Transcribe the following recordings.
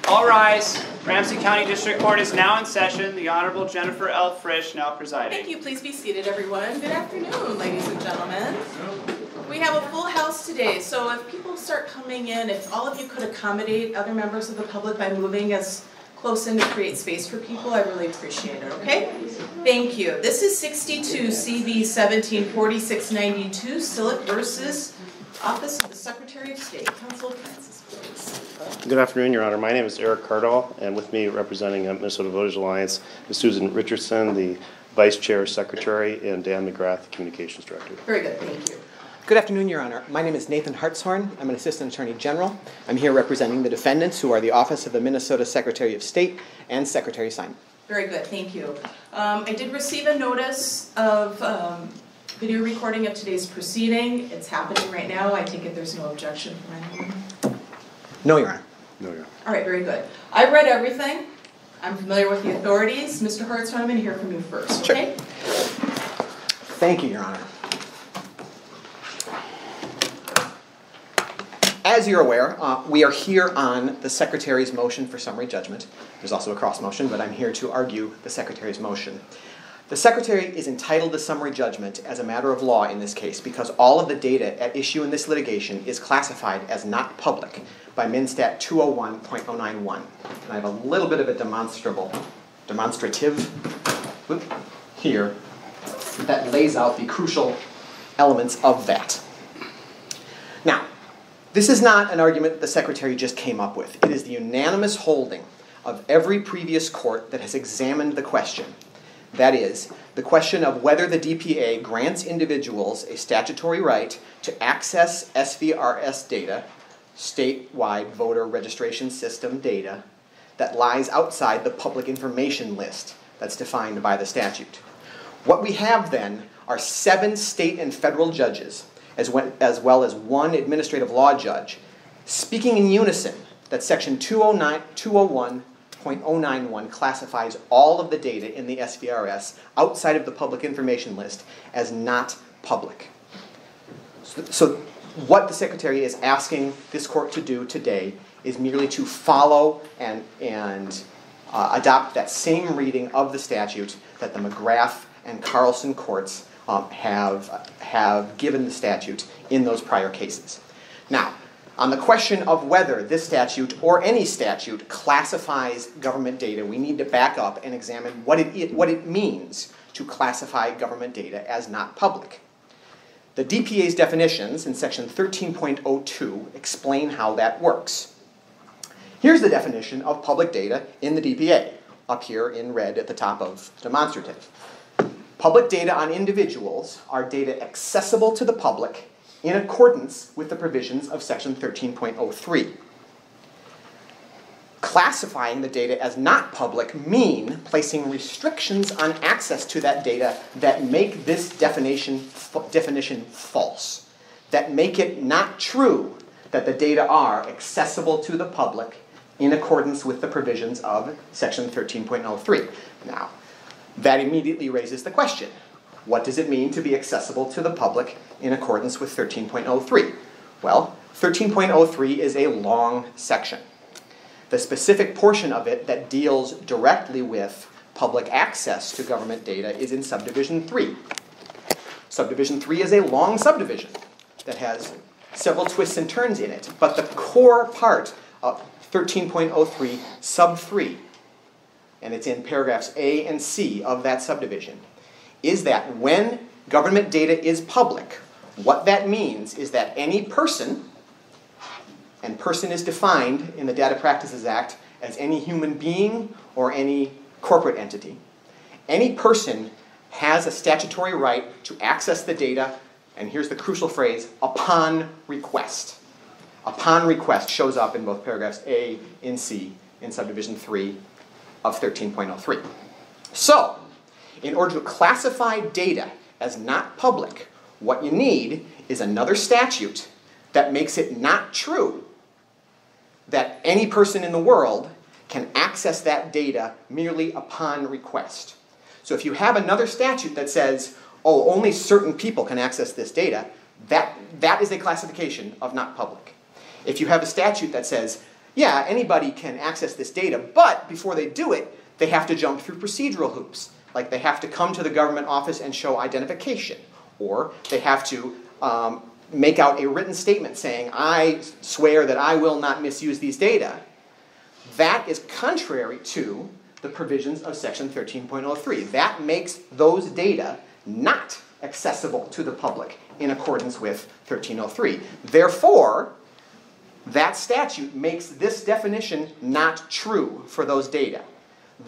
All rise. Ramsey County District Court is now in session. The Honorable Jennifer L. Frisch now presiding. Thank you. Please be seated, everyone. Good afternoon, ladies and gentlemen. We have a full house today, so if people start coming in, if all of you could accommodate other members of the public by moving us close in to create space for people, I really appreciate it, okay? Thank you. This is 62 CV 174692, Sillick versus Office of the Secretary of State. Counsel Francis, please. Good afternoon, Your Honor. My name is Eric Cardall, and with me representing Minnesota Voters Alliance is Susan Richardson, the Vice Chair Secretary, and Dan McGrath, the Communications Director. Very good, thank you. Good afternoon, Your Honor. My name is Nathan Hartshorn. I'm an Assistant Attorney General. I'm here representing the defendants, who are the Office of the Minnesota Secretary of State and Secretary Simon. Very good, thank you. I did receive a notice of video recording of today's proceeding. It's happening right now. I take it there's no objection from anyone? No, Your Honor. No, Your Honor. All right, very good. I've read everything. I'm familiar with the authorities. Mr. Hartshorn, I'm going to hear from you first, okay? Sure. Thank you, Your Honor. As you're aware, we are here on the Secretary's motion for summary judgment. There's also a cross motion, but I'm here to argue the Secretary's motion. The Secretary is entitled to summary judgment as a matter of law in this case because all of the data at issue in this litigation is classified as not public by MnStat 201.091. And I have a little bit of a demonstrative here that lays out the crucial elements of that. Now, this is not an argument the Secretary just came up with. It is the unanimous holding of every previous court that has examined the question. That is, the question of whether the DPA grants individuals a statutory right to access SVRS data, statewide voter registration system data, that lies outside the public information list that's defined by the statute. What we have then are 7 state and federal judges, as well as 1 administrative law judge, speaking in unison that Section 201.091 classifies all of the data in the SVRS outside of the public information list as not public. So what the Secretary is asking this court to do today is merely to follow and adopt that same reading of the statute that the McGrath and Carlson courts have given the statute in those prior cases. Now, on the question of whether this statute or any statute classifies government data, we need to back up and examine what it means to classify government data as not public. The DPA's definitions in Section 13.02 explain how that works. Here's the definition of public data in the DPA, up here in red at the top of demonstrative. Public data on individuals are data accessible to the public in accordance with the provisions of Section 13.03. Classifying the data as not public mean placing restrictions on access to that data that make this definition false, that make it not true that the data are accessible to the public in accordance with the provisions of Section 13.03. Now, that immediately raises the question, what does it mean to be accessible to the public in accordance with 13.03? Well, 13.03 is a long section. The specific portion of it that deals directly with public access to government data is in Subdivision 3. Subdivision 3 is a long subdivision that has several twists and turns in it, but the core part of 13.03 sub 3, and it's in paragraphs A and C of that subdivision, is that when government data is public, what that means is that any person, and person is defined in the Data Practices Act as any human being or any corporate entity, any person has a statutory right to access the data, and here's the crucial phrase, upon request. Upon request shows up in both paragraphs A and C in Subdivision 3 of 13.03. So, in order to classify data as not public, what you need is another statute that makes it not true that any person in the world can access that data merely upon request. So if you have another statute that says, oh, only certain people can access this data, that is a classification of not public. If you have a statute that says yeah, anybody can access this data, but before they do it, they have to jump through procedural hoops. Like they have to come to the government office and show identification, or they have to make out a written statement saying, I swear that I will not misuse these data. That is contrary to the provisions of Section 13.03. That makes those data not accessible to the public in accordance with 1303. Therefore, that statute makes this definition not true for those data.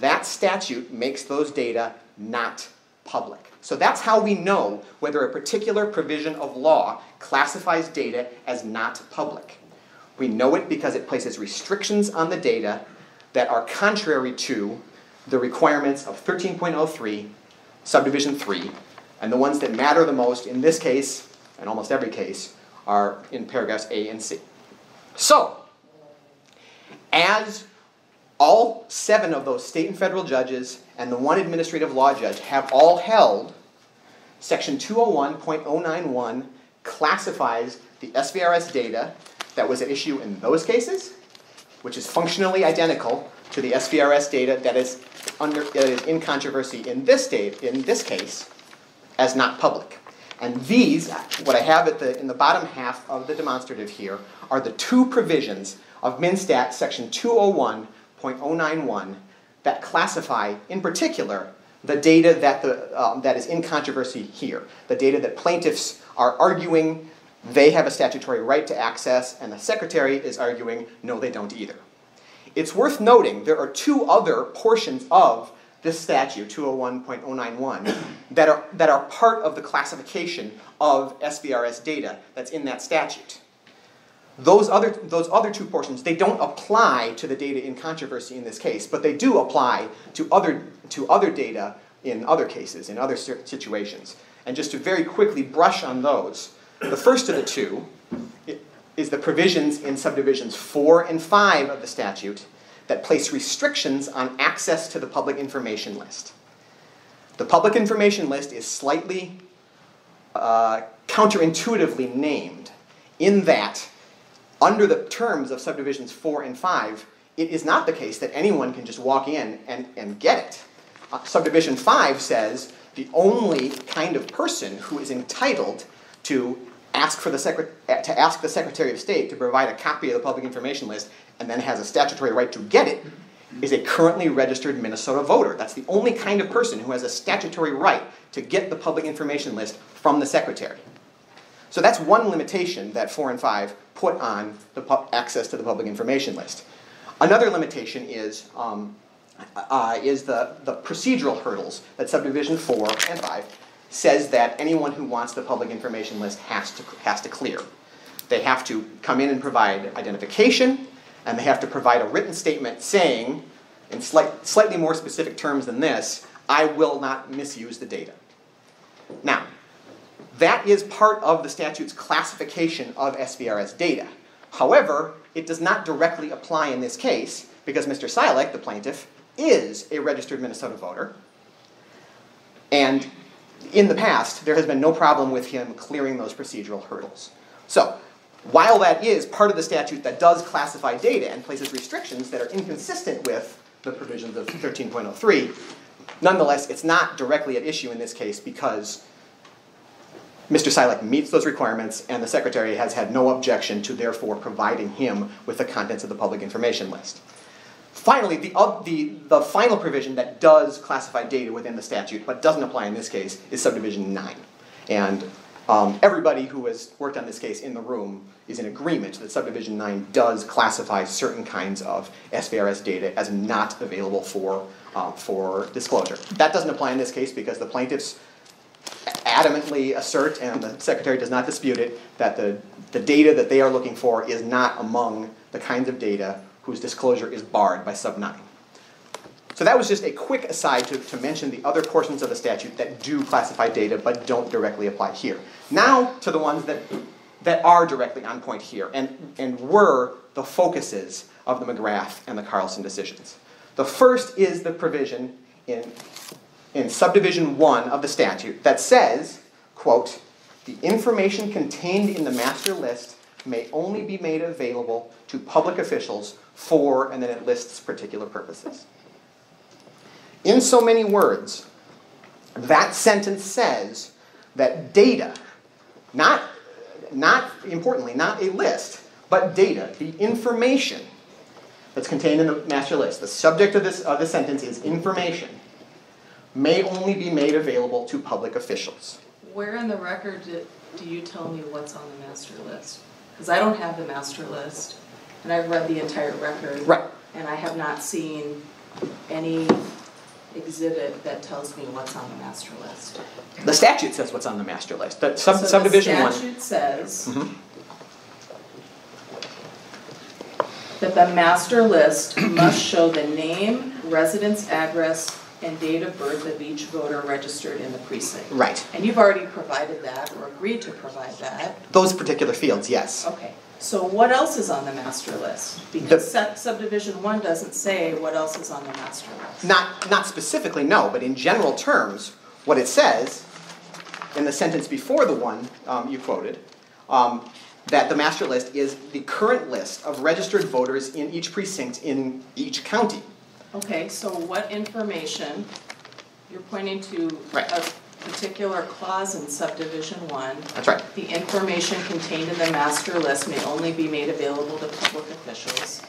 That statute makes those data not public. So that's how we know whether a particular provision of law classifies data as not public. We know it because it places restrictions on the data that are contrary to the requirements of 13.03, Subdivision 3, and the ones that matter the most in this case, and almost every case, are in paragraphs A and C. So, as all 7 of those state and federal judges and the 1 administrative law judge have all held, Section 201.091 classifies the SVRS data that was at issue in those cases, which is functionally identical to the SVRS data that is in controversy in this case, as not public. And these, what I have in the bottom half of the demonstrative here, are the 2 provisions of MnStat Section 201.091 that classify, in particular, the data that is in controversy here. The data that plaintiffs are arguing they have a statutory right to access, and the Secretary is arguing, no, they don't either. It's worth noting there are 2 other portions of this statute, 201.091, that are part of the classification of SVRS data that's in that statute. Those other 2 portions, they don't apply to the data in controversy in this case, but they do apply to other data in other cases, in other situations. And just to very quickly brush on those, the first of the 2 is the provisions in subdivisions 4 and 5 of the statute that place restrictions on access to the public information list. The public information list is slightly counterintuitively named in that under the terms of subdivisions 4 and 5, it is not the case that anyone can just walk in and get it. Subdivision 5 says the only kind of person who is entitled to ask the Secretary of State to provide a copy of the public information list and then has a statutory right to get it is a currently registered Minnesota voter. That's the only kind of person who has a statutory right to get the public information list from the Secretary. So that's one limitation that 4 and 5 put on the access to the public information list. Another limitation is the procedural hurdles that subdivision 4 and 5 says that anyone who wants the public information list has to clear. They have to come in and provide identification, and they have to provide a written statement saying, in slightly more specific terms than this, I will not misuse the data. Now, that is part of the statute's classification of SVRS data. However, it does not directly apply in this case because Mr. Silek, the plaintiff, is a registered Minnesota voter. And in the past, there has been no problem with him clearing those procedural hurdles. So, while that is part of the statute that does classify data and places restrictions that are inconsistent with the provisions of 13.03, nonetheless, it's not directly at issue in this case because Mr. Silek meets those requirements and the Secretary has had no objection to therefore providing him with the contents of the public information list. Finally, the final provision that does classify data within the statute but doesn't apply in this case is Subdivision 9. And everybody who has worked on this case in the room is in agreement that Subdivision 9 does classify certain kinds of SVRS data as not available for disclosure. That doesn't apply in this case because the plaintiffs adamantly assert, and the Secretary does not dispute it, that the data that they are looking for is not among the kinds of data whose disclosure is barred by Sub 9. So that was just a quick aside to mention the other portions of the statute that do classify data but don't directly apply here. Now to the ones that are directly on point here and were the focuses of the McGrath and the Carlson decisions. The first is the provision in Subdivision 1 of the statute that says, quote, the information contained in the master list may only be made available to public officials for, and then it lists particular purposes. In so many words, that sentence says that data, not importantly, not a list, but data, the information that's contained in the master list, the subject of this sentence is information, may only be made available to public officials. Where in the record do you tell me what's on the master list? Because I don't have the master list, and I've read the entire record. Right. And I have not seen any exhibit that tells me what's on the master list. The statute says what's on the master list. The subdivision one. The statute says Mhm. that the master list must show the name, residence address, and date of birth of each voter registered in the precinct. Right. And you've already provided that, or agreed to provide that. Those particular fields, yes. Okay, so what else is on the master list? Because subdivision 1 doesn't say what else is on the master list. Not specifically, no, but in general terms, what it says in the sentence before the one you quoted, that the master list is the current list of registered voters in each precinct in each county. Okay, so what information, you're pointing to Right. a particular clause in subdivision 1. That's right. The information contained in the master list may only be made available to public officials.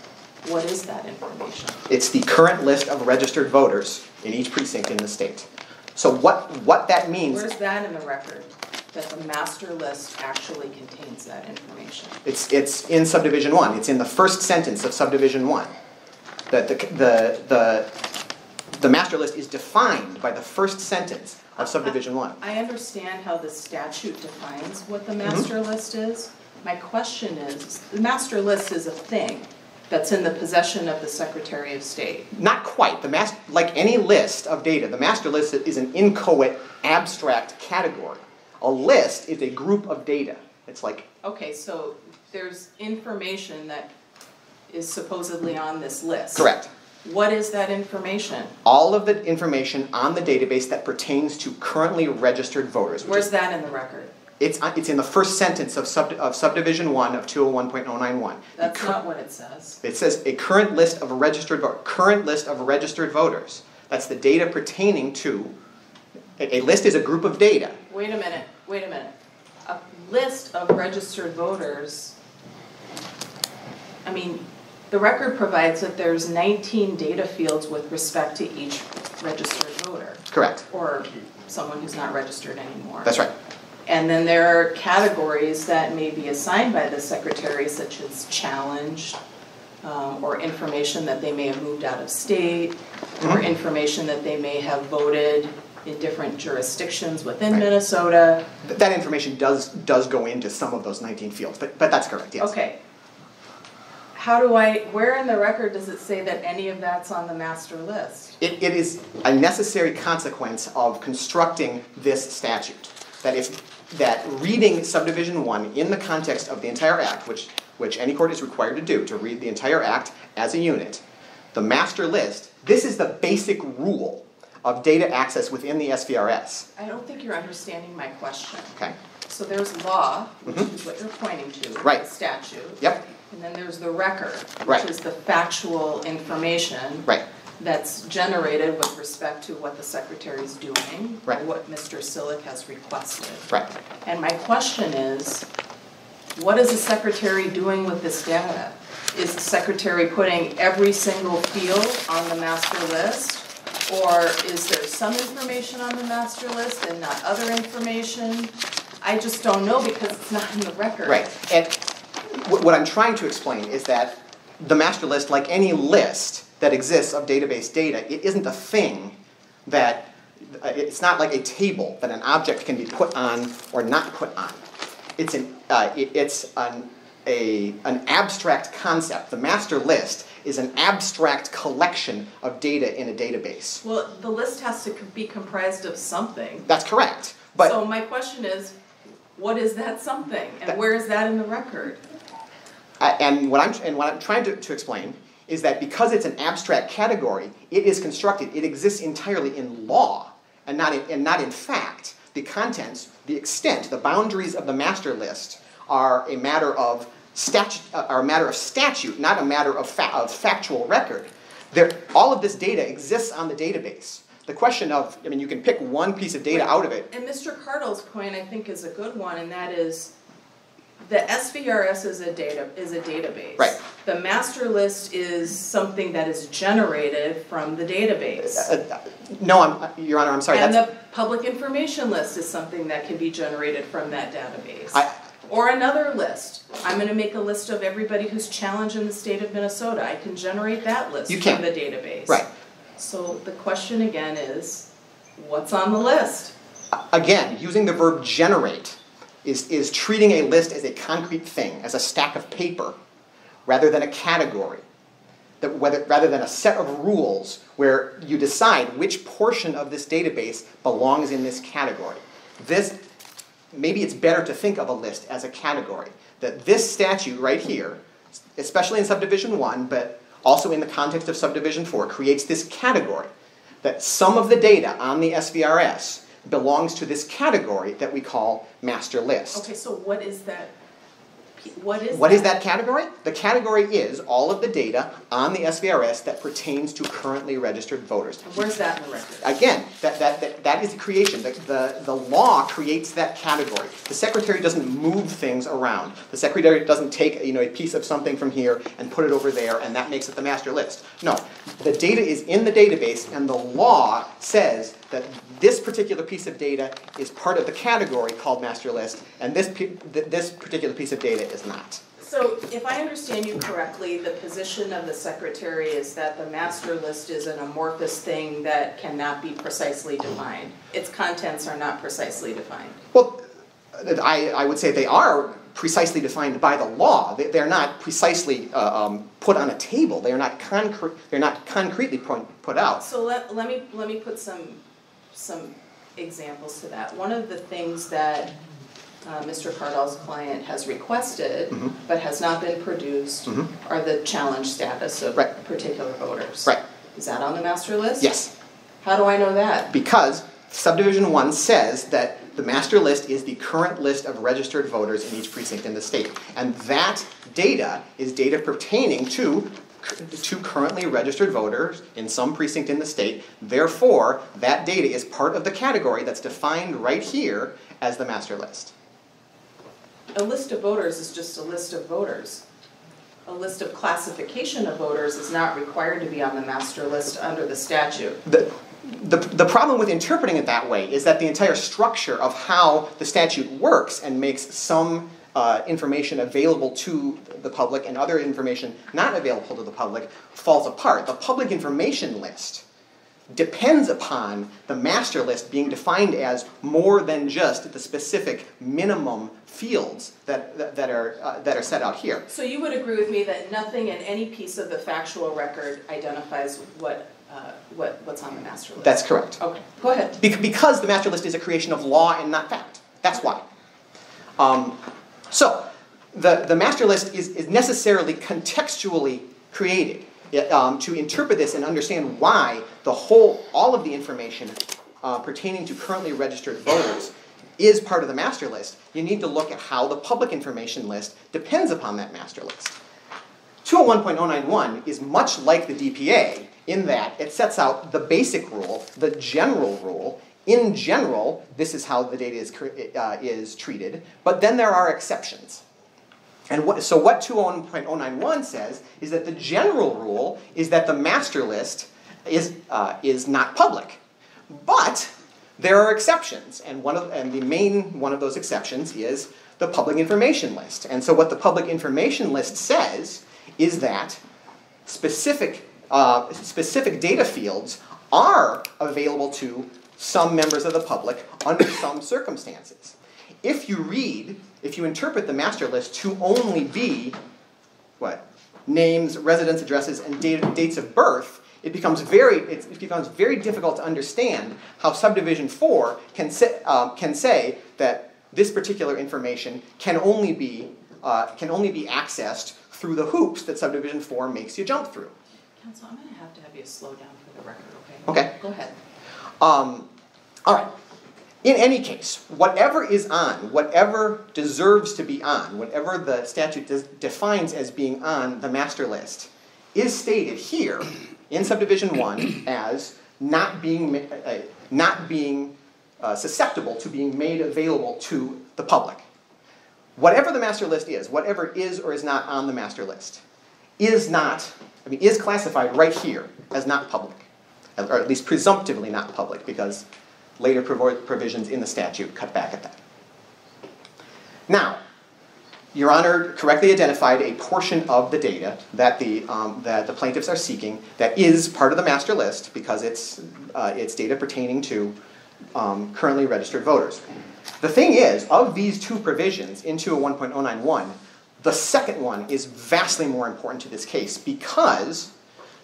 What is that information? It's the current list of registered voters in each precinct in the state. So what that means, Where's that in the record? That the master list actually contains that information? it's in subdivision 1. It's in the first sentence of subdivision 1. That the master list is defined by the first sentence of subdivision 1. I understand how the statute defines what the master list is. My question is, the master list is a thing that's in the possession of the Secretary of State. Not quite. Like any list of data, the master list is an inchoate, abstract category. A list is a group of data. It's like... Okay, so there's information that is supposedly on this list. Correct. What is that information? All of the information on the database that pertains to currently registered voters. Where's that in the record? It's in the first sentence of subdivision 1 of 201.091. That's not what it says. It says a current list of registered voters. That's the data pertaining to, a list is a group of data. Wait a minute. A list of registered voters, I mean, the record provides that there's 19 data fields with respect to each registered voter. Correct. Or someone who's not registered anymore. That's right. And then there are categories that may be assigned by the secretary, such as challenged, or information that they may have moved out of state, or information that they may have voted in different jurisdictions within Minnesota. That information does go into some of those 19 fields, but that's correct, yes. Okay. Where in the record does it say that any of that's on the master list? It is a necessary consequence of constructing this statute. That reading subdivision 1 in the context of the entire act, which any court is required to do, to read the entire act as a unit, the master list, this is the basic rule of data access within the SVRS. I don't think you're understanding my question. Okay. So there's law, which is what you're pointing to, Right. the statute. Yep. And then there's the record, which Right. is the factual information Right. that's generated with respect to what the secretary's doing, or Right. what Mr. Sillick has requested. Right. And my question is, what is the secretary doing with this data? Is the secretary putting every single field on the master list? Or is there some information on the master list and not other information? I just don't know because it's not in the record. Right. And what I'm trying to explain is that the master list, like any list that exists of database data, it isn't a thing that, it's not like a table that an object can be put on or not put on. It's an abstract concept. The master list is an abstract collection of data in a database. Well, the list has to be comprised of something. That's correct. But So my question is, what is that something? And where is that in the record? And what I'm trying to explain is that because it's an abstract category, it is constructed, it exists entirely in law and not in fact. The contents, the extent, the boundaries of the master list are a matter of are a matter of statute, not a matter of factual record. All of this data exists on the database. The question of, I mean, you can pick one piece of data out of it. And Mr. Cardle's point, I think, is a good one, and that is the SVRS is a database. Right. The master list is something that is generated from the database. No, Your Honor, I'm sorry. And the public information list is something that can be generated from that database. Or another list. I'm going to make a list of everybody who's challenged in the state of Minnesota. I can generate that list from the database. Right. So the question again is, what's on the list? Again, using the verb generate is treating a list as a concrete thing, as a stack of paper, rather than a category. Rather than a set of rules where you decide which portion of this database belongs in this category. Maybe it's better to think of a list as a category. That this statute right here, especially in Subdivision 1, but also in the context of Subdivision 4, creates this category. That some of the data on the SVRS belongs to this category that we call master list. Okay, so what is that? What is that category? The category is all of the data on the SVRS that pertains to currently registered voters. And where's that in the record? Again, that is the creation. The law creates that category. The Secretary doesn't move things around. The Secretary doesn't take a piece of something from here and put it over there, and that makes it the master list. No, the data is in the database, and the law says that this particular piece of data is part of the category called master list, and this particular piece of data is not. So if I understand you correctly, the position of the Secretary is that the master list is an amorphous thing that cannot be precisely defined. Its contents are not precisely defined. Well, I would say they are precisely defined by the law. They're not precisely put on a table. They are not concretely put out. So let me put some examples to that. One of the things that Mr. Cardall's client has requested, but has not been produced, are the challenge status of particular voters. Right. Is that on the master list? Yes. How do I know that? Because Subdivision 1 says that the master list is the current list of registered voters in each precinct in the state. And that data is data pertaining to currently registered voters in some precinct in the state. Therefore, that data is part of the category that's defined right here as the master list. A list of voters is just a list of voters. A list of classification of voters is not required to be on the master list under the statute. The problem with interpreting it that way is that the entire structure of how the statute works and makes some information available to the public and other information not available to the public falls apart. The public information list depends upon the master list being defined as more than just the specific minimum fields that are set out here. So you would agree with me that nothing in any piece of the factual record identifies what's on the master list? That's correct. Okay, go ahead. Because the master list is a creation of law and not fact. That's why. So the master list is necessarily contextually created. To interpret this and understand why all of the information pertaining to currently registered voters is part of the master list, you need to look at how the public information list depends upon that master list. 201.091 is much like the DPA in that it sets out the basic rule, the general rule. In general, this is how the data is treated, but then there are exceptions. And so what 201.091 says is that the general rule is that the master list is not public. But there are exceptions, and the main one of those exceptions is the public information list. And so what the public information list says is that specific data fields are available to some members of the public under some circumstances. If you interpret the master list to only be, names, residence addresses, and dates of birth, it becomes very difficult to understand how Subdivision 4 can say that this particular information can only be accessed through the hoops that Subdivision 4 makes you jump through. Counsel, I'm going to have you slow down for the record, okay? Okay. Go ahead. All right. In any case, whatever is on, whatever deserves to be on, whatever the statute defines as being on the master list, is stated here in Subdivision 1 as not being susceptible to being made available to the public. Whatever the master list is, whatever is or is not on the master list, is classified right here as not public, or at least presumptively not public, because later provisions in the statute cut back at that. Now, Your Honor correctly identified a portion of the data that the plaintiffs are seeking that is part of the master list because it's data pertaining to currently registered voters. The thing is, of these two provisions in 201.091, the second one is vastly more important to this case because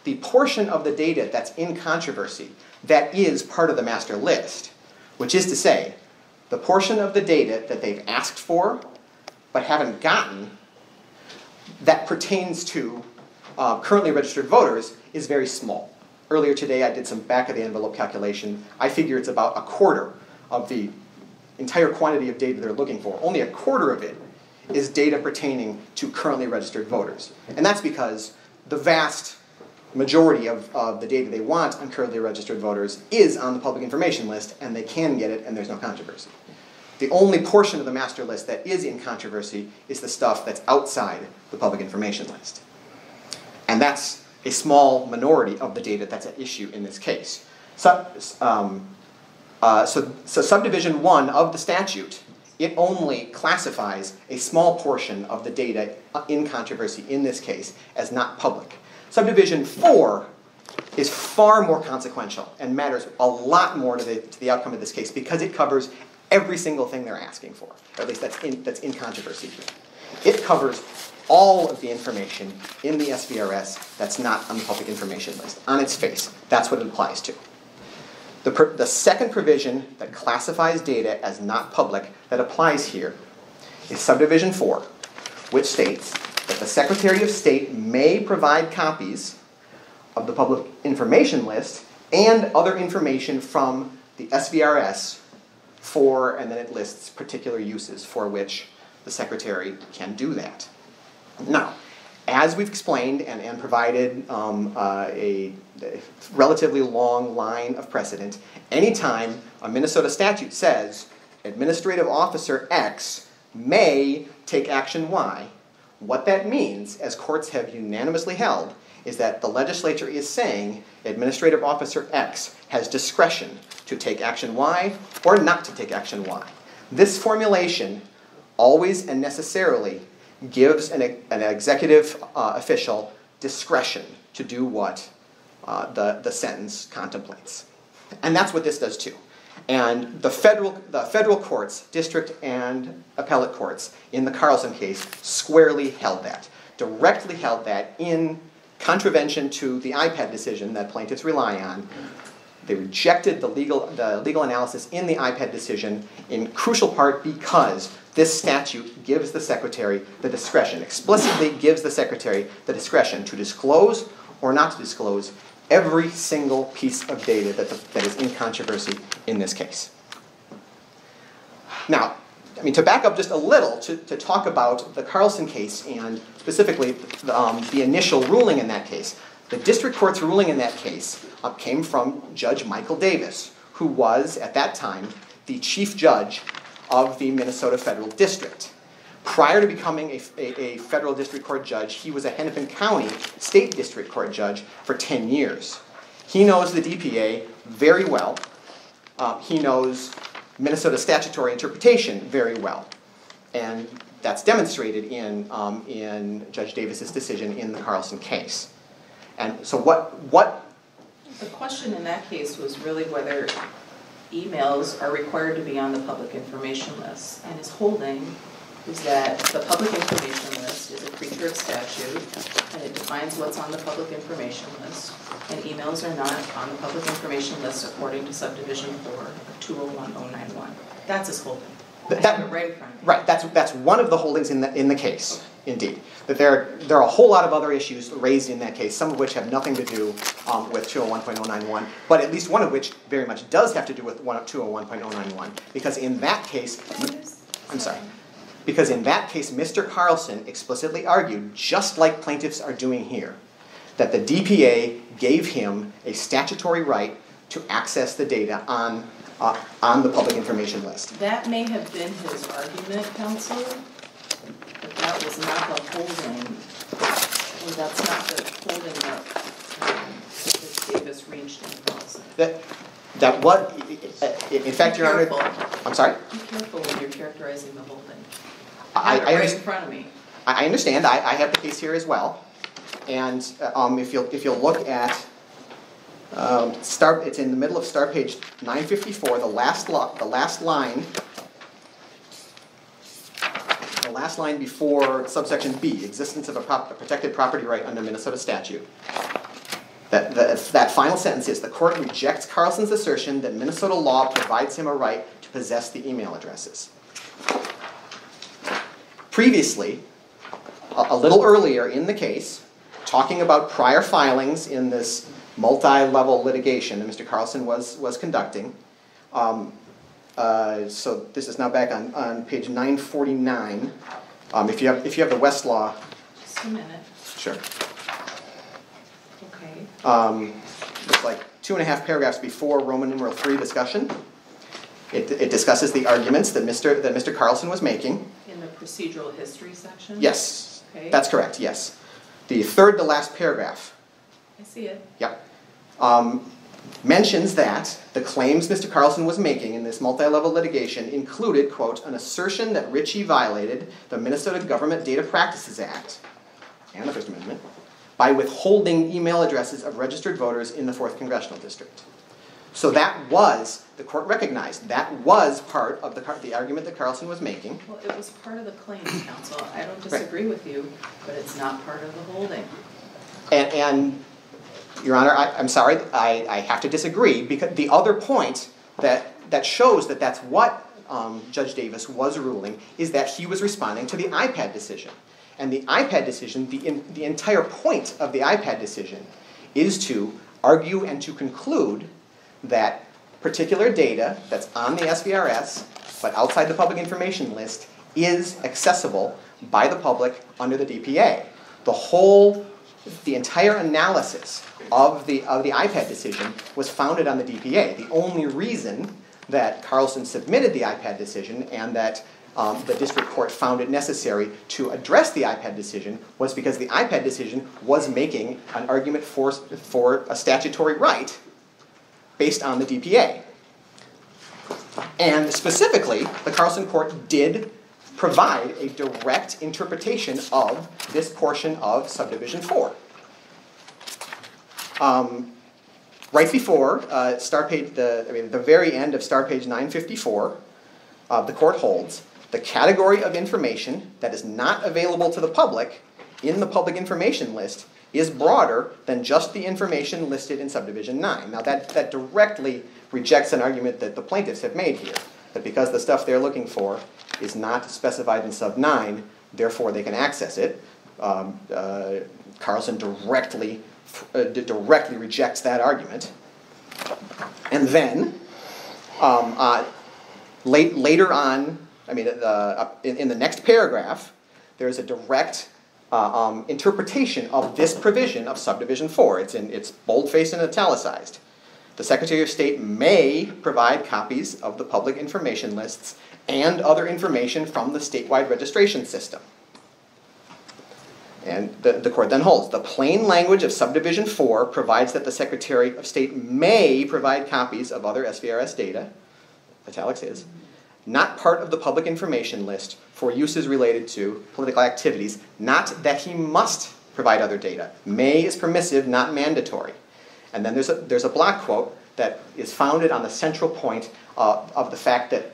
the portion of the data that's in controversy that is part of the master list, which is to say, the portion of the data that they've asked for but haven't gotten that pertains to currently registered voters is very small. Earlier today I did some back-of-the-envelope calculation. I figure it's about a quarter of the entire quantity of data they're looking for. Only a quarter of it is data pertaining to currently registered voters. And that's because the vast majority of the data they want on currently registered voters is on the public information list, and they can get it, and there's no controversy. The only portion of the master list that is in controversy is the stuff that's outside the public information list. And that's a small minority of the data that's at issue in this case. So Subdivision 1 of the statute, it only classifies a small portion of the data in controversy in this case as not public. Subdivision 4 is far more consequential and matters a lot more to the outcome of this case because it covers every single thing they're asking for, or at least that's in controversy here. It covers all of the information in the SVRS that's not on the public information list, on its face. That's what it applies to. The second provision that classifies data as not public that applies here is Subdivision 4, which states that the Secretary of State may provide copies of the public information list and other information from the SVRS for, and then it lists particular uses for which the Secretary can do that. Now, as we've explained and provided a relatively long line of precedent, anytime a Minnesota statute says Administrative Officer X may take action Y, what that means, as courts have unanimously held, is that the legislature is saying Administrative Officer X has discretion to take action Y or not to take action Y. This formulation always and necessarily gives an executive official discretion to do what the sentence contemplates. And that's what this does too. And the federal courts, district and appellate courts, in the Carlson case, squarely held that, directly held that in contravention to the IPAD decision that plaintiffs rely on. They rejected the legal analysis in the IPAD decision in crucial part because this statute gives the Secretary the discretion, explicitly gives the Secretary the discretion to disclose or not to disclose every single piece of data that is in controversy in this case. Now, to back up just a little to talk about the Carlson case and specifically the initial ruling in that case, the district court's ruling in that case came from Judge Michael Davis, who was, at that time, the chief judge of the Minnesota Federal District. Prior to becoming a federal district court judge, he was a Hennepin County state district court judge for 10 years. He knows the DPA very well. He knows Minnesota statutory interpretation very well. And that's demonstrated in Judge Davis's decision in the Carlson case. And so what the question in that case was really whether emails are required to be on the public information list. And his holding is that the public information list is a creature of statute, and it defines what's on the public information list, and emails are not on the public information list according to Subdivision 4 of 201.091. That's his holding. I have it right in front of me. Right, that's one of the holdings in the case. Indeed. That there are a whole lot of other issues raised in that case, some of which have nothing to do with 201.091, but at least one of which very much does have to do with 201.091, because in that case, because in that case, Mr. Carlson explicitly argued, just like plaintiffs are doing here, that the DPA gave him a statutory right to access the data on the public information list. That may have been his argument, counsel, but that was not the holding, or that's not the holding that Davis reached in Carlson. That what, in fact, Your Honor, I'm sorry? Be careful when you're characterizing the holding. I have it right in front of me. I understand. I have the case here as well. And if you'll look at it's in the middle of start page 954. The last line before subsection B, existence of a protected property right under Minnesota statute. That final sentence is, the court rejects Carlson's assertion that Minnesota law provides him a right to possess the email addresses. Previously, a little earlier in the case, talking about prior filings in this multi-level litigation that Mr. Carlson was conducting. So this is now back on page 949. If you have the Westlaw. Just a minute. Sure. Okay. It's like 2.5 paragraphs before Roman numeral 3 discussion. It discusses the arguments that Mr. Carlson was making. In the procedural history section? Yes. Okay. That's correct, yes. The third to last paragraph. I see it. Yep. Mentions that the claims Mr. Carlson was making in this multi-level litigation included, quote, an assertion that Ritchie violated the Minnesota Government Data Practices Act and the First Amendment by withholding email addresses of registered voters in the 4th Congressional District. So that was, the court recognized, that was part of the argument that Carlson was making. Well, it was part of the claims, counsel. I don't disagree with you, but it's not part of the holding. And Your Honor, I'm sorry, I have to disagree, because the other point that shows that that's what Judge Davis was ruling is that he was responding to the iPad decision. And the iPad decision, the entire point of the iPad decision is to argue and to conclude that particular data that's on the SVRS, but outside the public information list, is accessible by the public under the DPA. The entire analysis of the iPad decision was founded on the DPA. The only reason that Carlson submitted the iPad decision and that the district court found it necessary to address the iPad decision was because the iPad decision was making an argument for a statutory right based on the DPA. And specifically, the Carlson court did provide a direct interpretation of this portion of Subdivision 4. Right before the very end of start page 954, the court holds the category of information that is not available to the public in the public information list is broader than just the information listed in Subdivision 9. Now that directly rejects an argument that the plaintiffs have made here, that because the stuff they're looking for is not specified in Sub 9, therefore they can access it. Carlson directly rejects that argument. And then, later on, in the next paragraph, there's a direct interpretation of this provision of Subdivision 4. It's bold-faced and italicized. The Secretary of State may provide copies of the public information lists and other information from the statewide registration system. And the court then holds, the plain language of Subdivision 4 provides that the Secretary of State may provide copies of other SVRS data, italics is, not part of the public information list for uses related to political activities, not that he must provide other data. May is permissive, not mandatory. And then there's a block quote that is founded on the central point of the fact that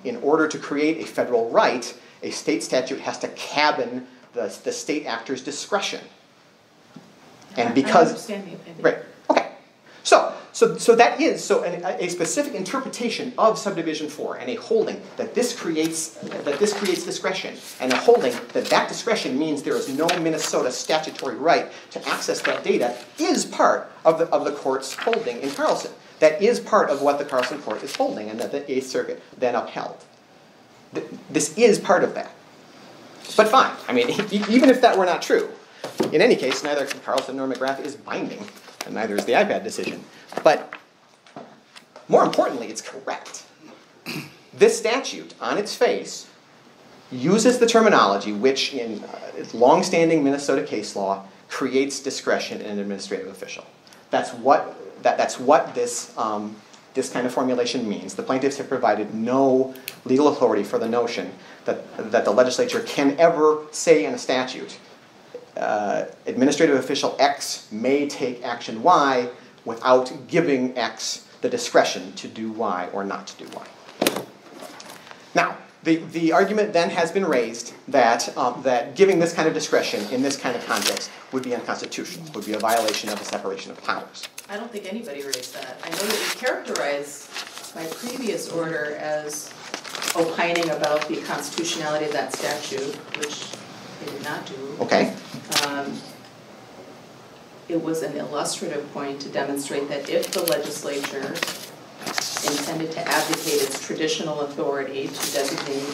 in order to create a federal right, a state statute has to cabin the state actor's discretion. And because I understand the opinion. right, okay. So So a specific interpretation of subdivision 4 and a holding that this creates discretion, and a holding that discretion means there is no Minnesota statutory right to access that data is part of the court's holding in Carlson. That is part of what the Carlson court is holding, and that the Eighth Circuit then upheld. This is part of that. But fine. I mean, even if that were not true, in any case, neither Carlson nor McGrath is binding, and neither is the IPAD decision. But more importantly, it's correct. This statute, on its face, uses the terminology which, in long-standing Minnesota case law, creates discretion in an administrative official. That's what this kind of formulation means. The plaintiffs have provided no legal authority for the notion that the legislature can ever say in a statute, administrative official X may take action Y without giving X the discretion to do Y or not to do Y. Now, the argument then has been raised that giving this kind of discretion in this kind of context would be unconstitutional, would be a violation of the separation of powers. I don't think anybody raised that. I know that you characterized my previous order as opining about the constitutionality of that statute, which they did not do. Okay. It was an illustrative point to demonstrate that if the legislature intended to abdicate its traditional authority to designate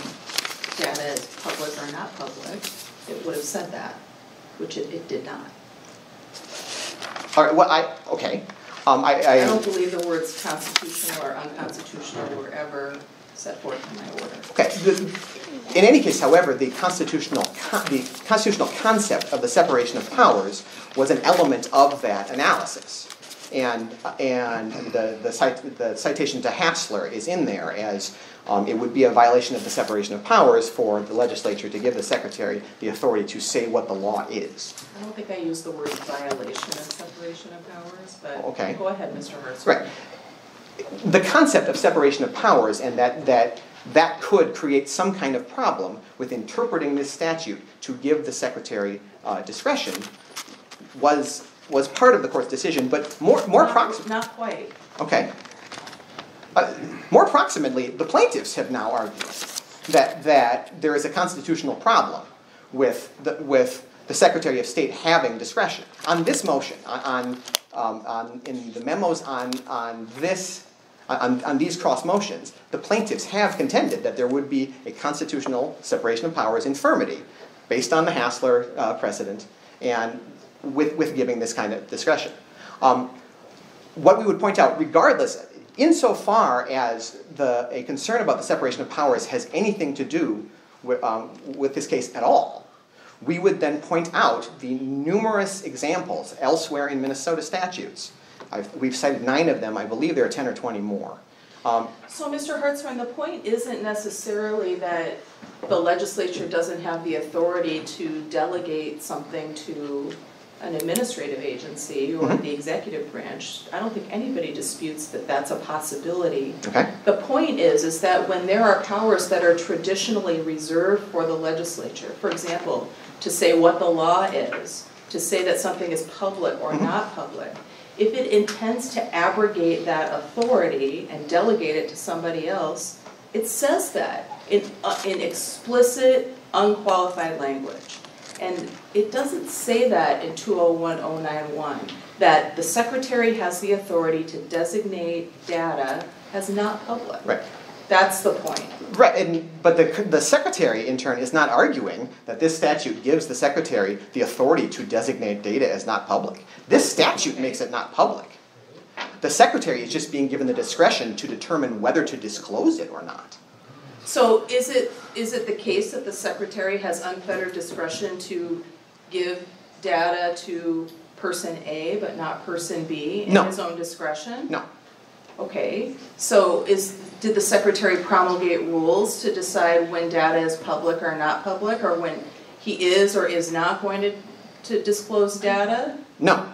data as public or not public, it would have said that, which it did not. All right. Well, okay. I don't believe the words constitutional or unconstitutional were ever set forth in my order. Okay. In any case, however, the constitutional concept of the separation of powers was an element of that analysis, and the citation to Hassler is in there as it would be a violation of the separation of powers for the legislature to give the secretary the authority to say what the law is. I don't think I used the word violation of separation of powers, but okay. Go ahead, Mr. Hertz. Right. The concept of separation of powers and that could create some kind of problem with interpreting this statute to give the secretary discretion was part of the court's decision, but not quite. Okay. More proximately, the plaintiffs have now argued that there is a constitutional problem with the Secretary of State having discretion on this motion, in the memos on these cross motions. The plaintiffs have contended that there would be a constitutional separation of powers infirmity based on the Hassler precedent and with giving this kind of discretion. What we would point out, regardless, insofar as a concern about the separation of powers has anything to do with this case at all, we would then point out the numerous examples elsewhere in Minnesota statutes. We've cited 9 of them. I believe there are 10 or 20 more. So, Mr. Hartzman, the point isn't necessarily that the legislature doesn't have the authority to delegate something to an administrative agency or the executive branch. I don't think anybody disputes that that's a possibility. Okay. The point is that when there are powers that are traditionally reserved for the legislature, for example, to say what the law is, to say that something is public or not public, if it intends to abrogate that authority and delegate it to somebody else, it says that in explicit, unqualified language. And it doesn't say that in 201-091, that the secretary has the authority to designate data as not public. Right. That's the point. Right, but the secretary, in turn, is not arguing that this statute gives the secretary the authority to designate data as not public. This statute makes it not public. The secretary is just being given the discretion to determine whether to disclose it or not. So is it the case that the secretary has unfettered discretion to give data to person A but not person B in his own discretion? No. Okay, so did the secretary promulgate rules to decide when data is public or not public, or when he is or is not going to disclose data? No.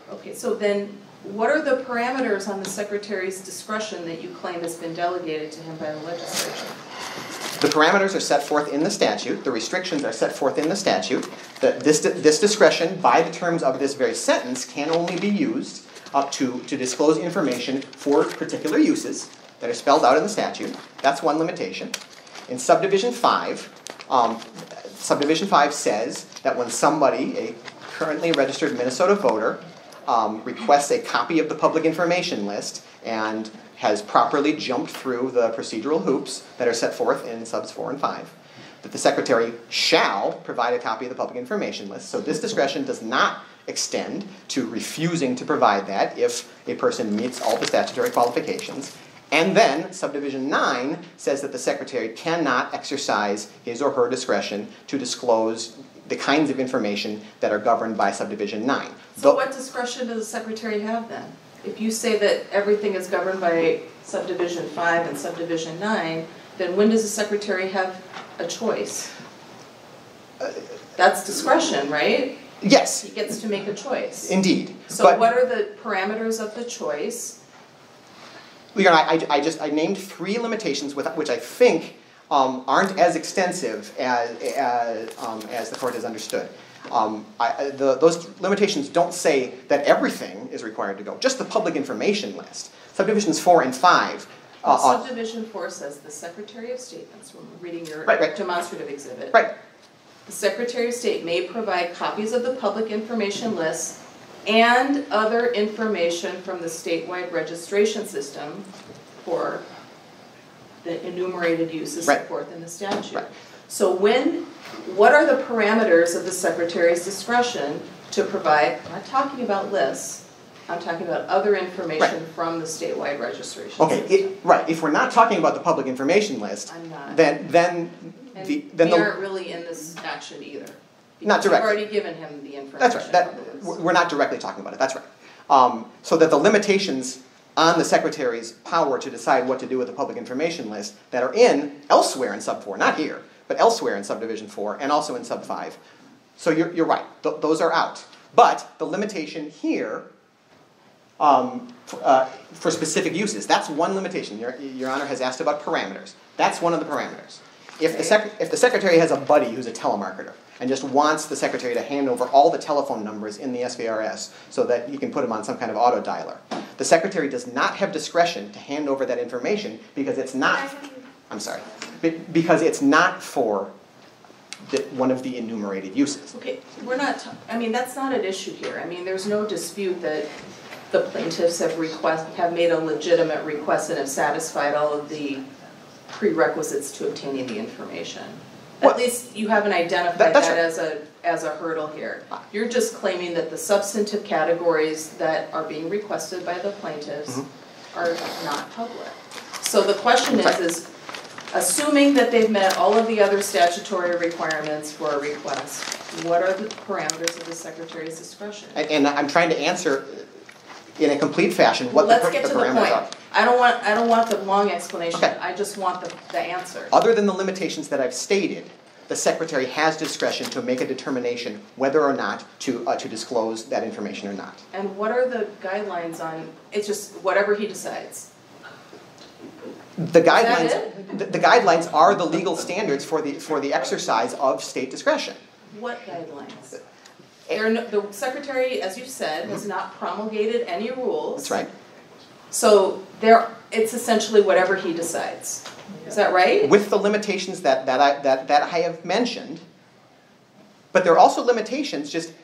Okay, so then what are the parameters on the secretary's discretion that you claim has been delegated to him by the legislature? The parameters are set forth in the statute. The restrictions are set forth in the statute. That this discretion, by the terms of this very sentence, can only be used to disclose information for particular uses that are spelled out in the statute. That's one limitation. In Subdivision 5, Subdivision 5 says that when somebody, a currently registered Minnesota voter, requests a copy of the public information list and has properly jumped through the procedural hoops that are set forth in subs 4 and 5, that the Secretary shall provide a copy of the public information list. So this discretion does not extend to refusing to provide that if a person meets all the statutory qualifications. And then Subdivision 9 says that the Secretary cannot exercise his or her discretion to disclose the kinds of information that are governed by Subdivision 9. So what discretion does the Secretary have then? If you say that everything is governed by Subdivision 5 and Subdivision 9, then when does the Secretary have a choice? That's discretion, right? Yes. He gets to make a choice. Indeed. So what are the parameters of the choice? I named 3 limitations which I think aren't as extensive as the court has understood. Those limitations don't say that everything is required to go, just the public information list. Subdivisions 4 and 5. Subdivision 4 says the Secretary of State, that's when we're reading your demonstrative exhibit. Right. The Secretary of State may provide copies of the public information list and other information from the statewide registration system for the enumerated uses set forth in the statute. Right. So what are the parameters of the Secretary's discretion to provide, I'm not talking about lists, I'm talking about other information from the statewide registration system. If we're not talking about the public information list, I'm not. Then we aren't really in this action either. Not directly. You've already given him the information. That's right. We're not directly talking about it. That's right. So that the limitations on the Secretary's power to decide what to do with the public information list that are elsewhere in Sub 4, not here, but elsewhere in Subdivision 4 and also in Sub 5. So you're right. Those are out. But the limitation here for specific uses, that's one limitation. Your Honor has asked about parameters. That's one of the parameters. If the Secretary has a buddy who's a telemarketer and just wants the Secretary to hand over all the telephone numbers in the SVRS so that he can put them on some kind of auto dialer, the Secretary does not have discretion to hand over that information because it's not, because it's not for one of the enumerated uses. Okay, that's not an issue here. I mean, there's no dispute that the plaintiffs have made a legitimate request and have satisfied all of the prerequisites to obtaining the information. At least you haven't identified that as a hurdle here. You're just claiming that the substantive categories that are being requested by the plaintiffs are not public. So the question is assuming that they've met all of the other statutory requirements for a request, what are the parameters of the Secretary's discretion? And I'm trying to answer in a complete fashion what the parameters are. I don't want the long explanation. Okay. I just want the answer. Other than the limitations that I've stated, the Secretary has discretion to make a determination whether or not to disclose that information or not. And what are the guidelines on? It's just whatever he decides. The guidelines are the legal standards for the exercise of state discretion. What guidelines? The Secretary, as you've said, has not promulgated any rules. That's right. So it's essentially whatever he decides. Is that right? With the limitations that I have mentioned, but there are also limitations. Just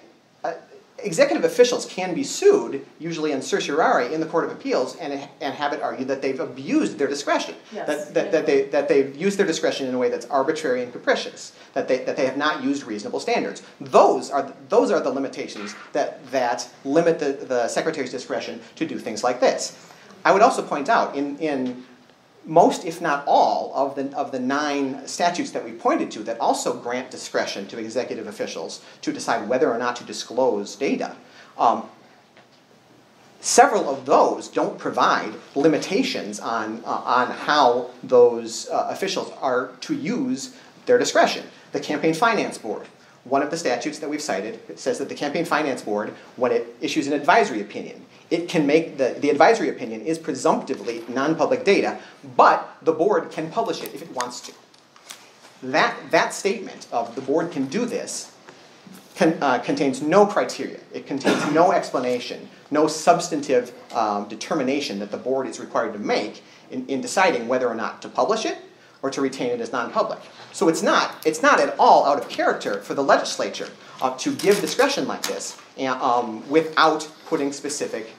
executive officials can be sued, usually in certiorari, in the Court of Appeals, and have it argued that they've abused their discretion. Yes. That they've used their discretion in a way that's arbitrary and capricious. That they have not used reasonable standards. Those are the limitations that limit the Secretary's discretion to do things like this. I would also point out in most, if not all, of the 9 statutes that we pointed to that also grant discretion to executive officials to decide whether or not to disclose data, several of those don't provide limitations on how those officials are to use their discretion. The Campaign Finance Board, one of the statutes that we've cited, it says that the Campaign Finance Board, when it issues an advisory opinion, it can make the advisory opinion is presumptively non-public data, but the board can publish it if it wants to. That statement of the board can do this contains no criteria. It contains no explanation, no substantive determination that the board is required to make in deciding whether or not to publish it or to retain it as non-public. So it's not at all out of character for the legislature to give discretion like this without putting specific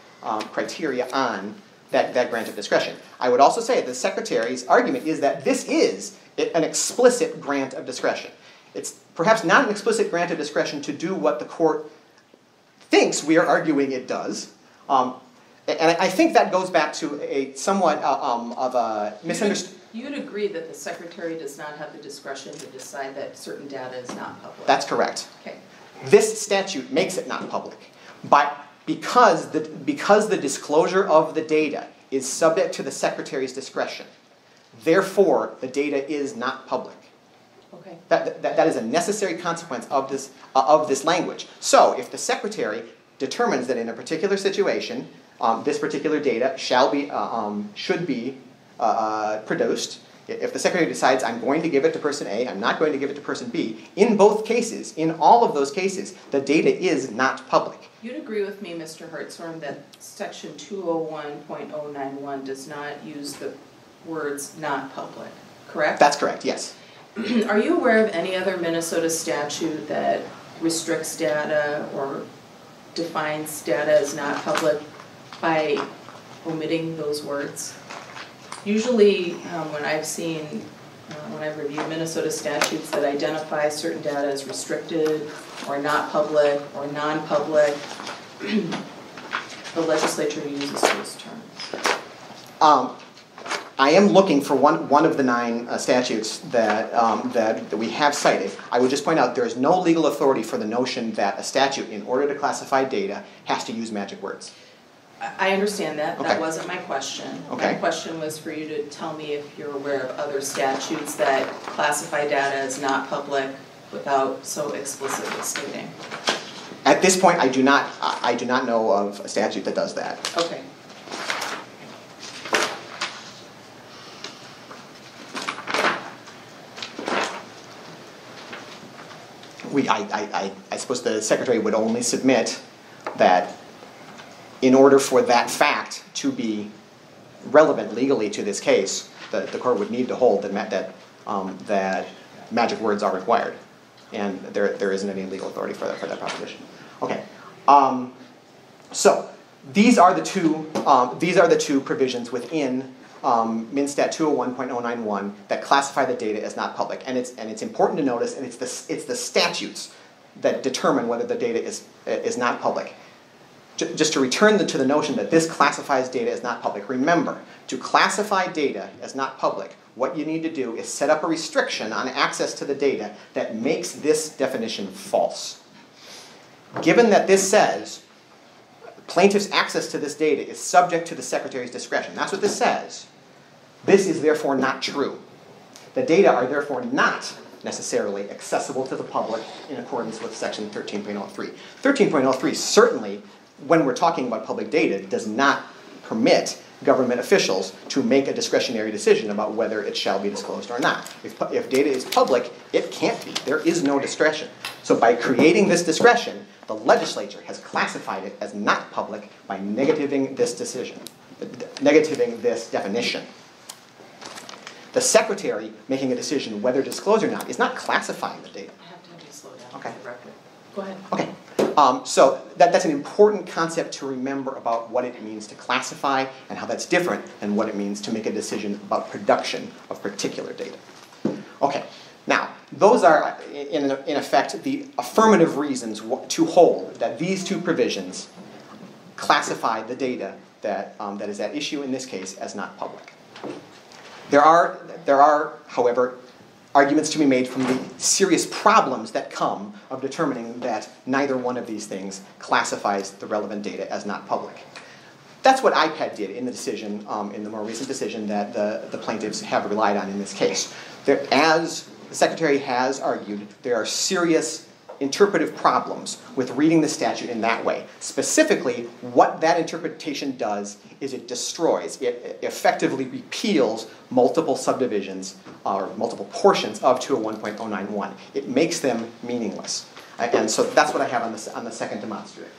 criteria on that grant of discretion. I would also say the Secretary's argument is that this is an explicit grant of discretion. It's perhaps not an explicit grant of discretion to do what the court thinks we are arguing it does. And I think that goes back to a somewhat of a misunderstanding. You'd agree that the Secretary does not have the discretion to decide that certain data is not public? That's correct. Okay. This statute makes it not public, but because the disclosure of the data is subject to the Secretary's discretion, therefore the data is not public. Okay. That is a necessary consequence of this language. So if the Secretary determines that in a particular situation, this particular data should be produced, if the Secretary decides I'm going to give it to person A, I'm not going to give it to person B, in both cases, in all of those cases, the data is not public. You'd agree with me, Mr. Hartshorn, that section 201.091 does not use the words not public, correct? That's correct, yes. Are you aware of any other Minnesota statute that restricts data or defines data as not public by omitting those words? Usually when I've reviewed Minnesota statutes that identify certain data as restricted or not public or non-public, the legislature uses those terms. I am looking for one of the 9 statutes that we have cited. I would just point out there is no legal authority for the notion that a statute, in order to classify data, has to use magic words. I understand that. Okay. That wasn't my question. Okay. My question was for you to tell me if you're aware of other statutes that classify data as not public without so explicitly stating. At this point, I do not know of a statute that does that. Okay. I suppose the Secretary would only submit that in order for that fact to be relevant legally to this case, the court would need to hold that magic words are required, and there isn't any legal authority for that proposition. Okay, so these are the two provisions within MnStat 201.091 that classify the data as not public, and it's important to notice, and it's the statutes that determine whether the data is not public. Just to return to the notion that this classifies data as not public, remember, to classify data as not public, what you need to do is set up a restriction on access to the data that makes this definition false. Given that this says plaintiff's access to this data is subject to the Secretary's discretion, that's what this says, this is therefore not true. The data are therefore not necessarily accessible to the public in accordance with section 13.03. 13.03 certainly, when we're talking about public data, does not permit government officials to make a discretionary decision about whether it shall be disclosed or not. If data is public, it can't be. There is no discretion. So by creating this discretion, the legislature has classified it as not public by negativing this decision, negativing this definition. The Secretary making a decision whether to disclose or not is not classifying the data. I have to have you slow down Okay. for the record. Go ahead. Okay. So that's an important concept to remember about what it means to classify and how that's different than what it means to make a decision about production of particular data. Okay. Now, those are, in effect, the affirmative reasons to hold that these two provisions classify the data that is at issue in this case as not public. There are, however, arguments to be made from the serious problems that come of determining that neither one of these things classifies the relevant data as not public. That's what IPAD did in the decision, in the more recent decision that the plaintiffs have relied on in this case. As the Secretary has argued, there are serious interpretive problems with reading the statute in that way. Specifically, what that interpretation does is it destroys, it effectively repeals multiple subdivisions or multiple portions of 201.091. It makes them meaningless. And so that's what I have on the second demonstrative.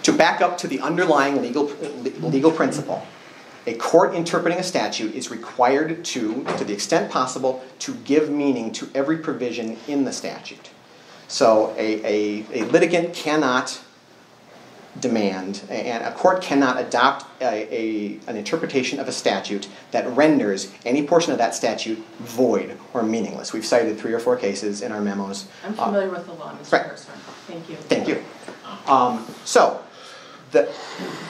To back up to the underlying legal principle, a court interpreting a statute is required to the extent possible, to give meaning to every provision in the statute. So a litigant cannot demand, and a court cannot adopt an interpretation of a statute that renders any portion of that statute void or meaningless. We've cited 3 or 4 cases in our memos. I'm familiar with the law, Mr. Right. Person. Thank you. Thank you.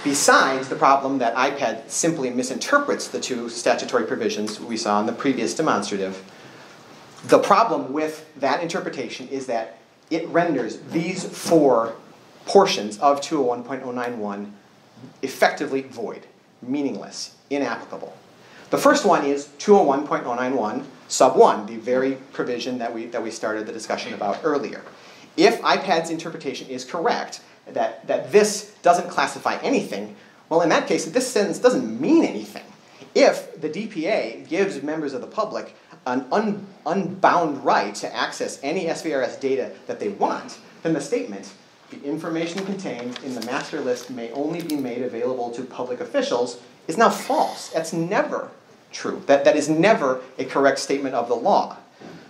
Besides the problem that IPAD simply misinterprets the 2 statutory provisions we saw in the previous demonstrative, the problem with that interpretation is that it renders these 4 portions of 201.091 effectively void, meaningless, inapplicable. The first one is 201.091 sub 1, the very provision that we started the discussion about earlier. If IPAD's interpretation is correct, that this doesn't classify anything, well, in that case, this sentence doesn't mean anything. If the DPA gives members of the public an unbound right to access any SVRS data that they want, then the statement, the information contained in the master list may only be made available to public officials, is now false. That's never true. That is never a correct statement of the law.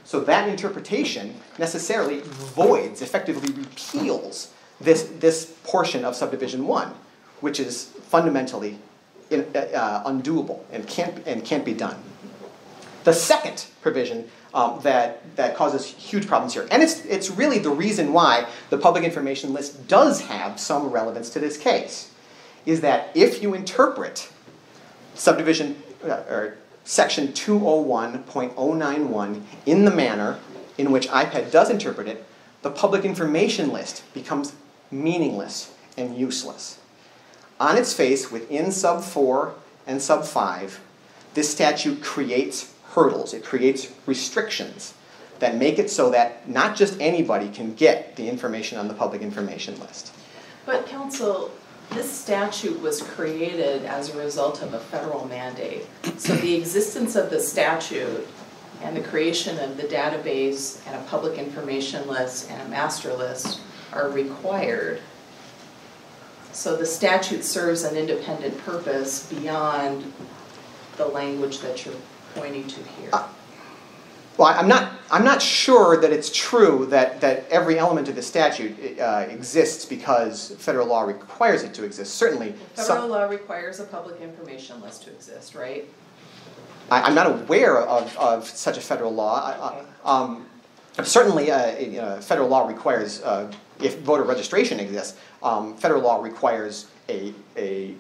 So that interpretation necessarily voids, effectively repeals this portion of Subdivision 1, which is fundamentally undoable and can't be done. The second provision that causes huge problems here, and it's really the reason why the public information list does have some relevance to this case, is that if you interpret Subdivision or Section 201.091 in the manner in which IPAD does interpret it, the public information list becomes meaningless and useless. On its face, within sub 4 and sub 5, this statute creates hurdles. It creates restrictions that make it so that not just anybody can get the information on the public information list. But counsel, this statute was created as a result of a federal mandate. So the existence of the statute and the creation of the database and a public information list and a master list are required. So the statute serves an independent purpose beyond the language that you're pointing to here. Well, I'm not sure that it's true that every element of the statute exists because federal law requires it to exist. Certainly, federal law requires a public information list to exist, right? I'm not aware of such a federal law. Certainly, federal law requires, if voter registration exists, federal law requires a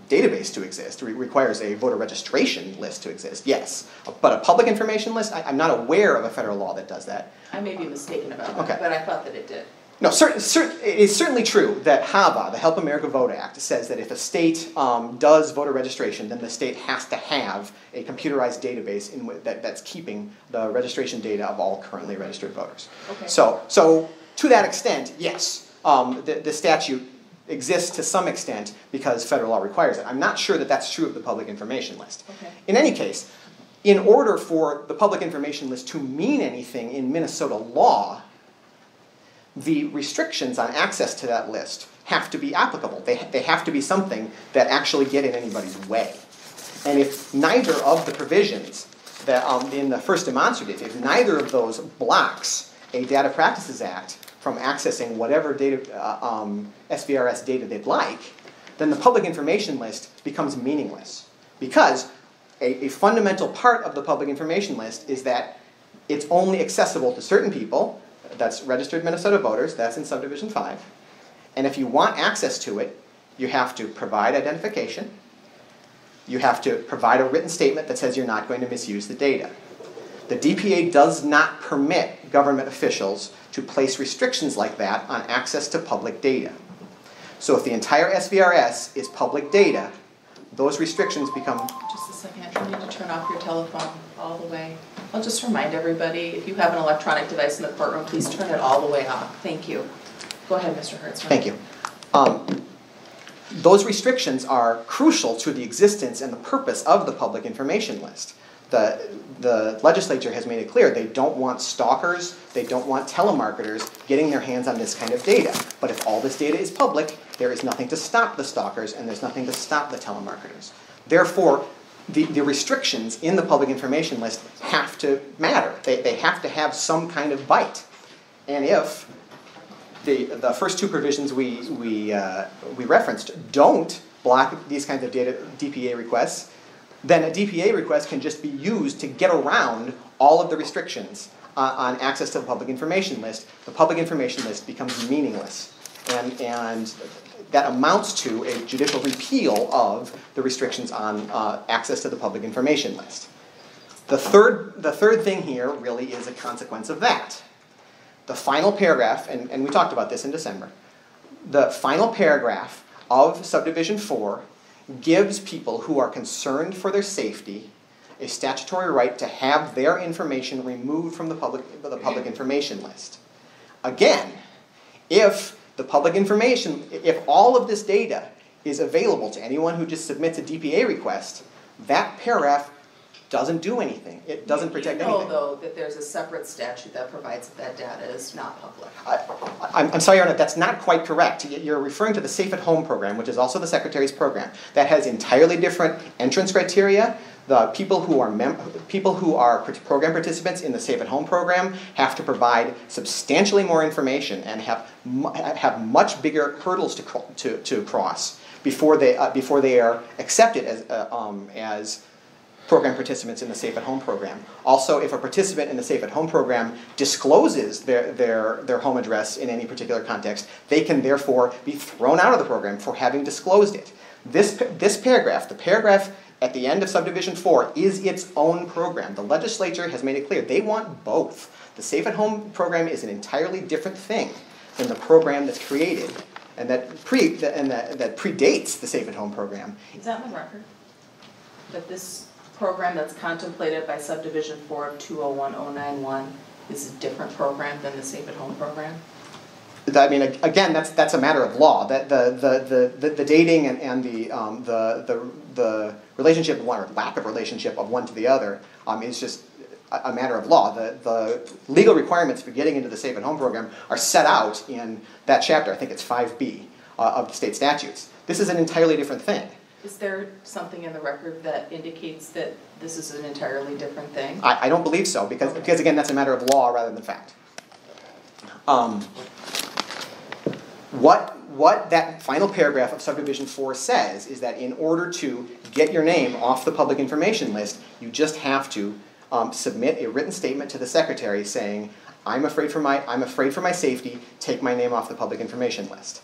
database to exist. It requires a voter registration list to exist, yes. But a public information list, I'm not aware of a federal law that does that. I may be mistaken about that, okay. But I thought that it did. No, it is certainly true that HAVA, the Help America Vote Act, says that if a state does voter registration, then the state has to have a computerized database that's keeping the registration data of all currently registered voters. Okay. So to that extent, yes, the statute exists to some extent because federal law requires it. I'm not sure that that's true of the public information list. Okay. In any case, in order for the public information list to mean anything in Minnesota law, the restrictions on access to that list have to be applicable. They have to be something that actually get in anybody's way. And if neither of the provisions that in the first demonstrative, if neither of those blocks a Data Practices Act from accessing whatever data, SVRS data they'd like, then the public information list becomes meaningless. Because a fundamental part of the public information list is that it's only accessible to certain people. That's registered Minnesota voters, that's in Subdivision 5. And if you want access to it, you have to provide identification. You have to provide a written statement that says you're not going to misuse the data. The DPA does not permit government officials to place restrictions like that on access to public data. So if the entire SVRS is public data, those restrictions become... Just a second, you need to turn off your telephone all the way. I'll just remind everybody, if you have an electronic device in the courtroom, please turn it all the way off. Thank you. Go ahead, Mr. Hertzman. Thank you. Those restrictions are crucial to the existence and the purpose of the public information list. the legislature has made it clear they don't want stalkers, they don't want telemarketers getting their hands on this kind of data. But if all this data is public, there is nothing to stop the stalkers and there's nothing to stop the telemarketers. Therefore, the restrictions in the public information list have to matter. They have to have some kind of bite. And if the first two provisions we referenced don't block these kinds of DPA requests, then a DPA request can just be used to get around all of the restrictions on access to the public information list. The public information list becomes meaningless. And that amounts to a judicial repeal of the restrictions on access to the public information list. The third thing here really is a consequence of that. The final paragraph, and we talked about this in December, the final paragraph of Subdivision 4 gives people who are concerned for their safety a statutory right to have their information removed from the public information list. Again, if all of this data is available to anyone who just submits a DPA request, that paragraph doesn't do anything. It doesn't protect anything. You know, though, that there's a separate statute that provides that data is not public. I'm sorry, Your Honor, that's not quite correct. You're referring to the Safe at Home program, which is also the Secretary's program. That has entirely different entrance criteria. The people who are program participants in the Safe at Home program have to provide substantially more information and have much bigger hurdles to cross before they are accepted as program participants in the Safe at Home program. Also, if a participant in the Safe at Home program discloses their home address in any particular context, they can therefore be thrown out of the program for having disclosed it. This paragraph, the paragraph at the end of Subdivision 4, is its own program. The legislature has made it clear they want both. The Safe at Home program is an entirely different thing than the program that's created and that predates the Safe at Home program. Is that in the record? That this program that's contemplated by Subdivision 4 of 201091 is a different program than the Safe at Home program? I mean, again, that's a matter of law. That the dating and the relationship or lack of relationship of one to the other is just a matter of law. The legal requirements for getting into the Safe at Home program are set out in that chapter. I think it's 5B of the state statutes. This is an entirely different thing. Is there something in the record that indicates that this is an entirely different thing? I don't believe so, because again, that's a matter of law rather than fact. What that final paragraph of Subdivision 4 says is that in order to get your name off the public information list, you just have to submit a written statement to the Secretary saying, I'm afraid for my safety, take my name off the public information list.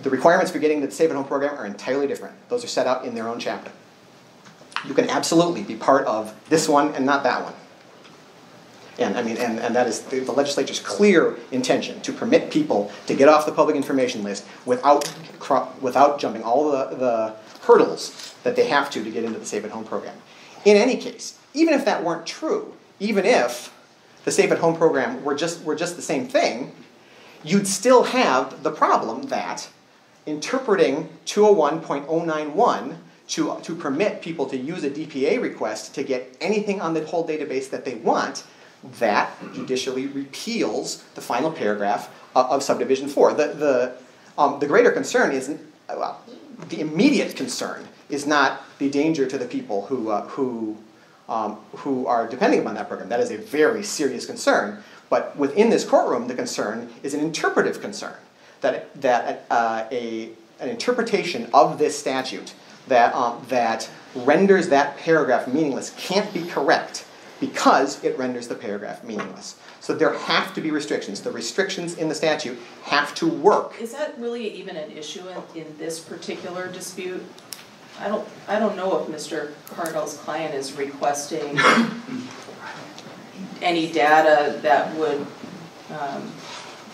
The requirements for getting to the Safe at Home program are entirely different. Those are set out in their own chapter. You can absolutely be part of this one and not that one. And I mean, and that is the legislature's clear intention to permit people to get off the public information list without jumping all the hurdles that they have to get into the Safe at Home program. In any case, even if that weren't true, even if the Safe at Home program were just the same thing, you'd still have the problem that interpreting 201.091 to permit people to use a DPA request to get anything on the whole database that they want, that judicially repeals the final paragraph of Subdivision 4. The greater concern isn't, well, the immediate concern is not the danger to the people who are depending upon that program. That is a very serious concern. But within this courtroom, the concern is an interpretive concern, that an interpretation of this statute that renders that paragraph meaningless can't be correct because it renders the paragraph meaningless. So there have to be restrictions. The restrictions in the statute have to work. Is that really even an issue in this particular dispute? I don't know if Mr. Cardell's client is requesting any data that would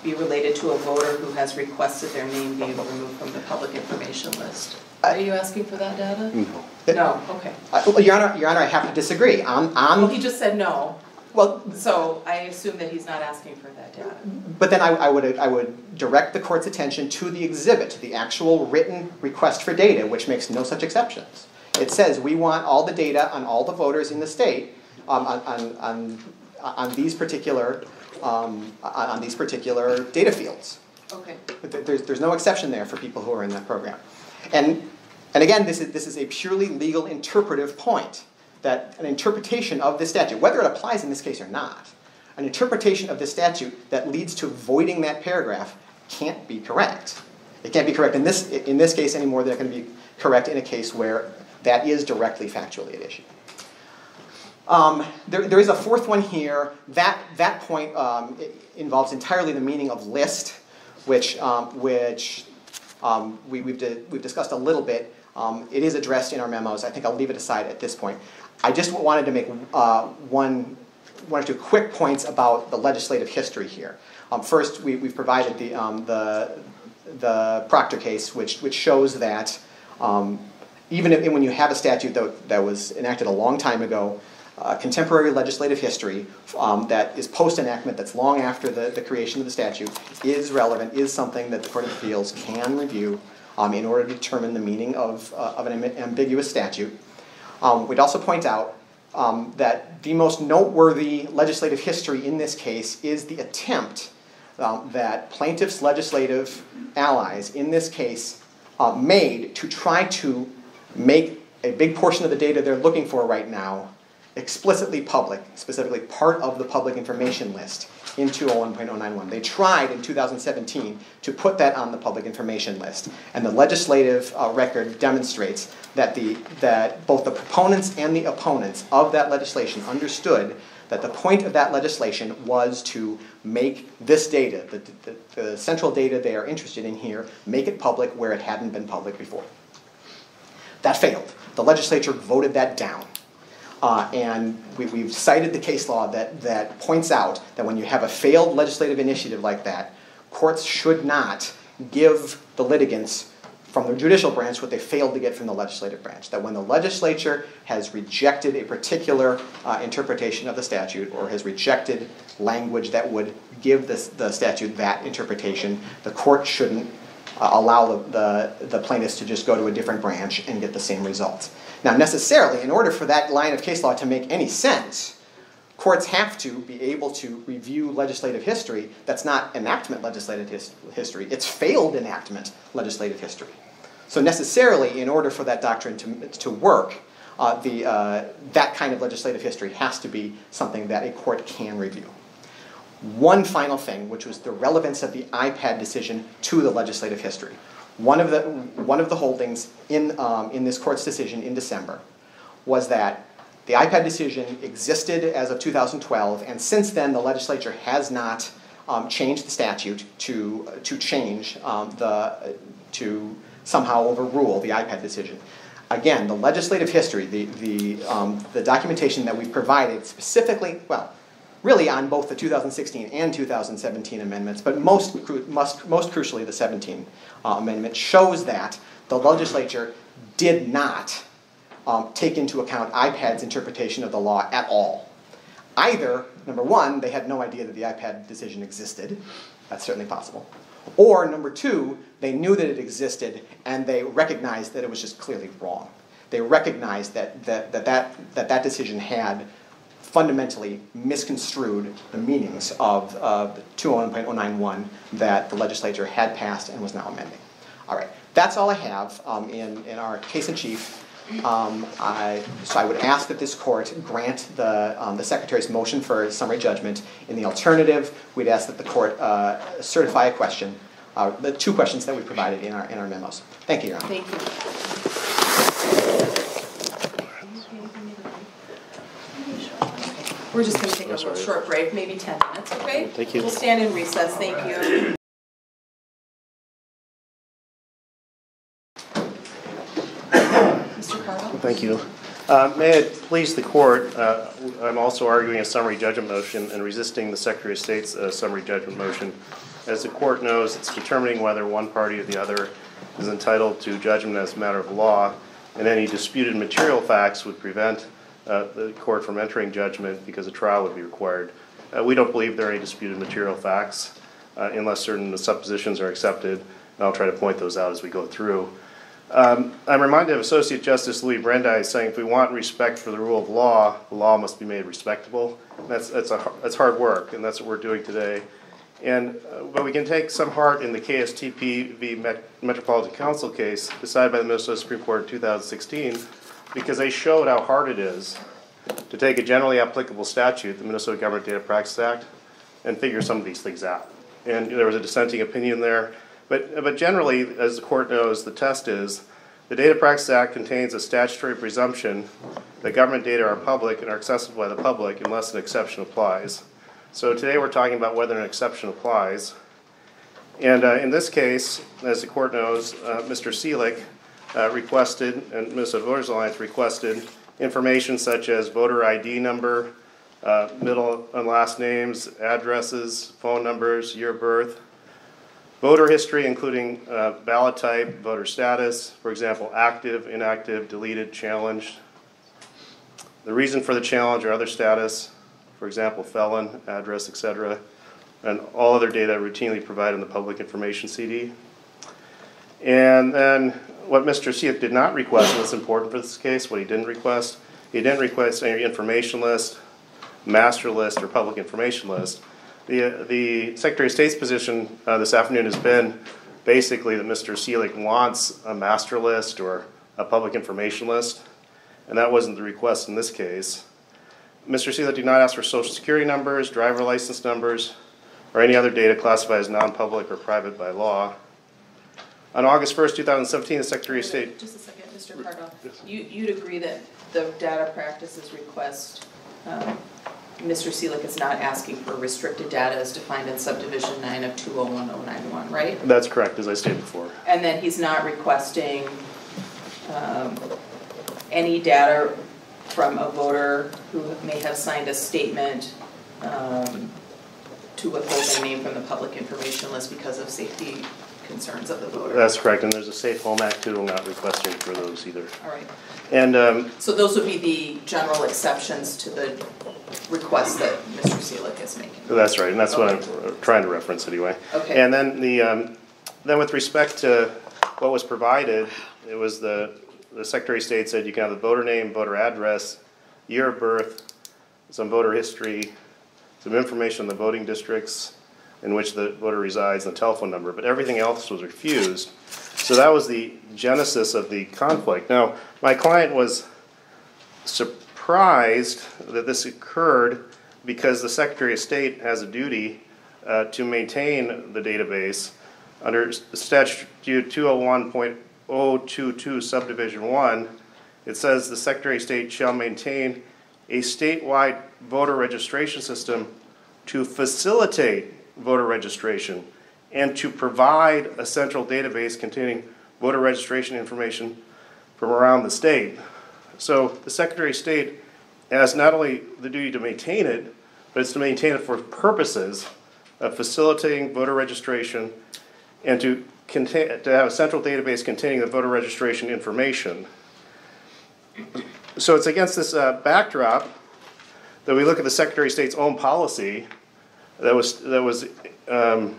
be related to a voter who has requested their name be removed from the public information list. Are you asking for that data? No. No, okay. Your Honor, I have to disagree. Well, he just said no. Well, so I assume that he's not asking for that data. But then I would direct the court's attention to the exhibit, the actual written request for data, which makes no such exceptions. It says we want all the data on all the voters in the state on these particular data fields. Okay. There's no exception there for people who are in that program. And again, this is a purely legal interpretive point, that an interpretation of this statute, whether it applies in this case or not, an interpretation of this statute that leads to voiding that paragraph can't be correct. It can't be correct in this case any more than it can be correct in a case where that is directly factually at issue. There is a fourth one here. That point involves entirely the meaning of list, which we've discussed a little bit. It is addressed in our memos. I think I'll leave it aside at this point. I just wanted to make one or two quick points about the legislative history here. First, we've provided the Proctor case, which shows that even when you have a statute that was enacted a long time ago, contemporary legislative history that is post-enactment, that's long after the creation of the statute, is relevant, is something that the Court of Appeals can review in order to determine the meaning of an ambiguous statute. We'd also point out that the most noteworthy legislative history in this case is the attempt that plaintiffs' legislative allies in this case made to try to make a big portion of the data they're looking for right now explicitly public, specifically part of the public information list in 201.091. They tried in 2017 to put that on the public information list, and the legislative record demonstrates that both the proponents and the opponents of that legislation understood that the point of that legislation was to make this data, the central data they are interested in here, make it public where it hadn't been public before. That failed. The legislature voted that down. And we've cited the case law that points out that when you have a failed legislative initiative like that, courts should not give the litigants from the judicial branch what they failed to get from the legislative branch. That when the legislature has rejected a particular interpretation of the statute or has rejected language that would give the statute that interpretation, the court shouldn't allow the plaintiffs to just go to a different branch and get the same results. Now, necessarily, in order for that line of case law to make any sense, courts have to be able to review legislative history that's not enactment legislative history, it's failed enactment legislative history. So necessarily, in order for that doctrine to work, that kind of legislative history has to be something that a court can review. One final thing, which was the relevance of the iPad decision to the legislative history. One of the holdings in this court's decision in December was that the iPad decision existed as of 2012, and since then the legislature has not changed the statute to somehow overrule the iPad decision. Again, the legislative history, the documentation that we provided specifically, well, really on both the 2016 and 2017 amendments, but most crucially the 17 amendment, shows that the legislature did not take into account iPad's interpretation of the law at all. Either, number one, they had no idea that the iPad decision existed. That's certainly possible. Or, number two, they knew that it existed and they recognized that it was just clearly wrong. They recognized that decision had fundamentally misconstrued the meanings of 201.091 that the legislature had passed and was now amending. All right, that's all I have in our case in chief. So I would ask that this court grant the Secretary's motion for summary judgment. In the alternative, we'd ask that the court certify a question, the two questions that we provided in our memos. Thank you, Your Honor. Thank you. We're just going to take a little short break, maybe 10 minutes, okay? Thank you. We'll stand in recess. Thank you. Mr. Carl? Thank you. May it please the court, I'm also arguing a summary judgment motion and resisting the Secretary of State's summary judgment motion. As the court knows, it's determining whether one party or the other is entitled to judgment as a matter of law, and any disputed material facts would prevent the court from entering judgment because a trial would be required. We don't believe there are any disputed material facts unless certain suppositions are accepted, and I'll try to point those out as we go through. I'm reminded of Associate Justice Louis Brandeis saying, if we want respect for the rule of law, the law must be made respectable. And that's hard work, and that's what we're doing today. But we can take some heart in the KSTP v. Metropolitan Council case decided by the Minnesota Supreme Court in 2016, because they showed how hard it is to take a generally applicable statute, the Minnesota Government Data Practices Act, and figure some of these things out. And there was a dissenting opinion there. But generally, as the court knows, the test is the Data Practices Act contains a statutory presumption that government data are public and are accessible by the public unless an exception applies. So today we're talking about whether an exception applies. And in this case, as the court knows, Mr. Seelig requested, and Minnesota Voters Alliance requested, information such as voter ID number, middle and last names, addresses, phone numbers, year of birth, voter history including ballot type, voter status, for example, active, inactive, deleted, challenged, the reason for the challenge or other status, for example, felon, address, etc., and all other data routinely provided in the public information CD. And then what Mr. Seelig did not request, and it's important for this case, what he didn't request any information list, master list, or public information list. The Secretary of State's position this afternoon has been basically that Mr. Seelig wants a master list or a public information list, and that wasn't the request in this case. Mr. Seelig did not ask for social security numbers, driver license numbers, or any other data classified as non-public or private by law. On August 1st, 2017, the Secretary of State... Just a second, Mr. Pardo. You'd agree that the data practices request, Mr. Seelig is not asking for restricted data as defined in Subdivision 9 of 201091, right? That's correct, as I stated before. And then he's not requesting any data from a voter who may have signed a statement to withhold their name from the public information list because of safety concerns of the voter. That's correct, and there's a Safe Home Act too. I'm not requesting for those either. All right. And so those would be the general exceptions to the request that Mr. Seelig is making. That's right, and that's what I'm trying to reference anyway. Okay. And then then with respect to what was provided, it was the Secretary of State said you can have the voter name, voter address, year of birth, some voter history, some information on the voting districts in which the voter resides, and the telephone number, but everything else was refused. So that was the genesis of the conflict. Now, my client was surprised that this occurred because the Secretary of State has a duty to maintain the database under Statute 201.022 Subdivision 1. It says the Secretary of State shall maintain a statewide voter registration system to facilitate voter registration and to provide a central database containing voter registration information from around the state. So the Secretary of State has not only the duty to maintain it, but it's to maintain it for purposes of facilitating voter registration and to have a central database containing the voter registration information. So it's against this backdrop that we look at the Secretary of State's own policy that was in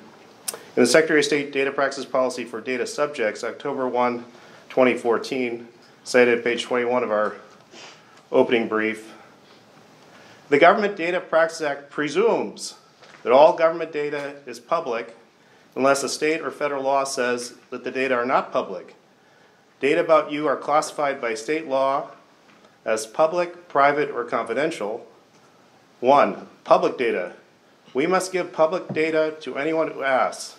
the Secretary of State Data Practices Policy for Data Subjects, October 1, 2014, cited at page 21 of our opening brief. The Government Data Practices Act presumes that all government data is public unless a state or federal law says that the data are not public. Data about you are classified by state law as public, private, or confidential. 1. Public data. We must give public data to anyone who asks.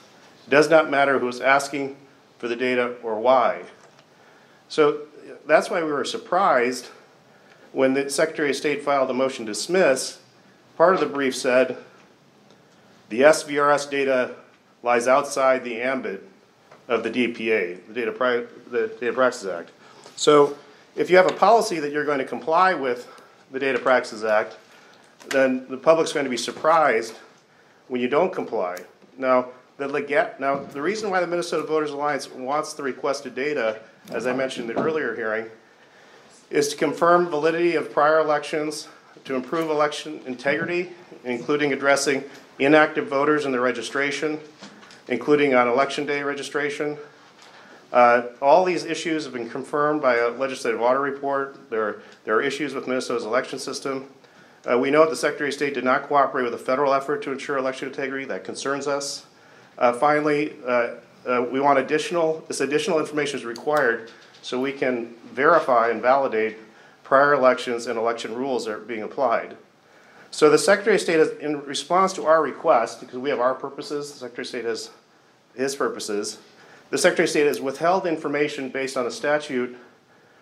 It does not matter who is asking for the data or why. So that's why we were surprised when the Secretary of State filed a motion to dismiss. Part of the brief said the SVRS data lies outside the ambit of the DPA, the Data Practices Act. So if you have a policy that you're going to comply with the Data Practices Act, then the public's going to be surprised when you don't comply. Now, the reason why the Minnesota Voters Alliance wants the requested data, as I mentioned in the earlier hearing, is to confirm validity of prior elections, to improve election integrity, including addressing inactive voters and their registration, including on election day registration, All these issues have been confirmed by a Legislative Auditor report. There are issues with Minnesota's election system. We know that the Secretary of State did not cooperate with a federal effort to ensure election integrity. That concerns us. Finally, we want additional information is required so we can verify and validate prior elections and election rules that are being applied. So the Secretary of State has, in response to our request, because we have our purposes, the Secretary of State has his purposes, the Secretary of State has withheld information based on a statute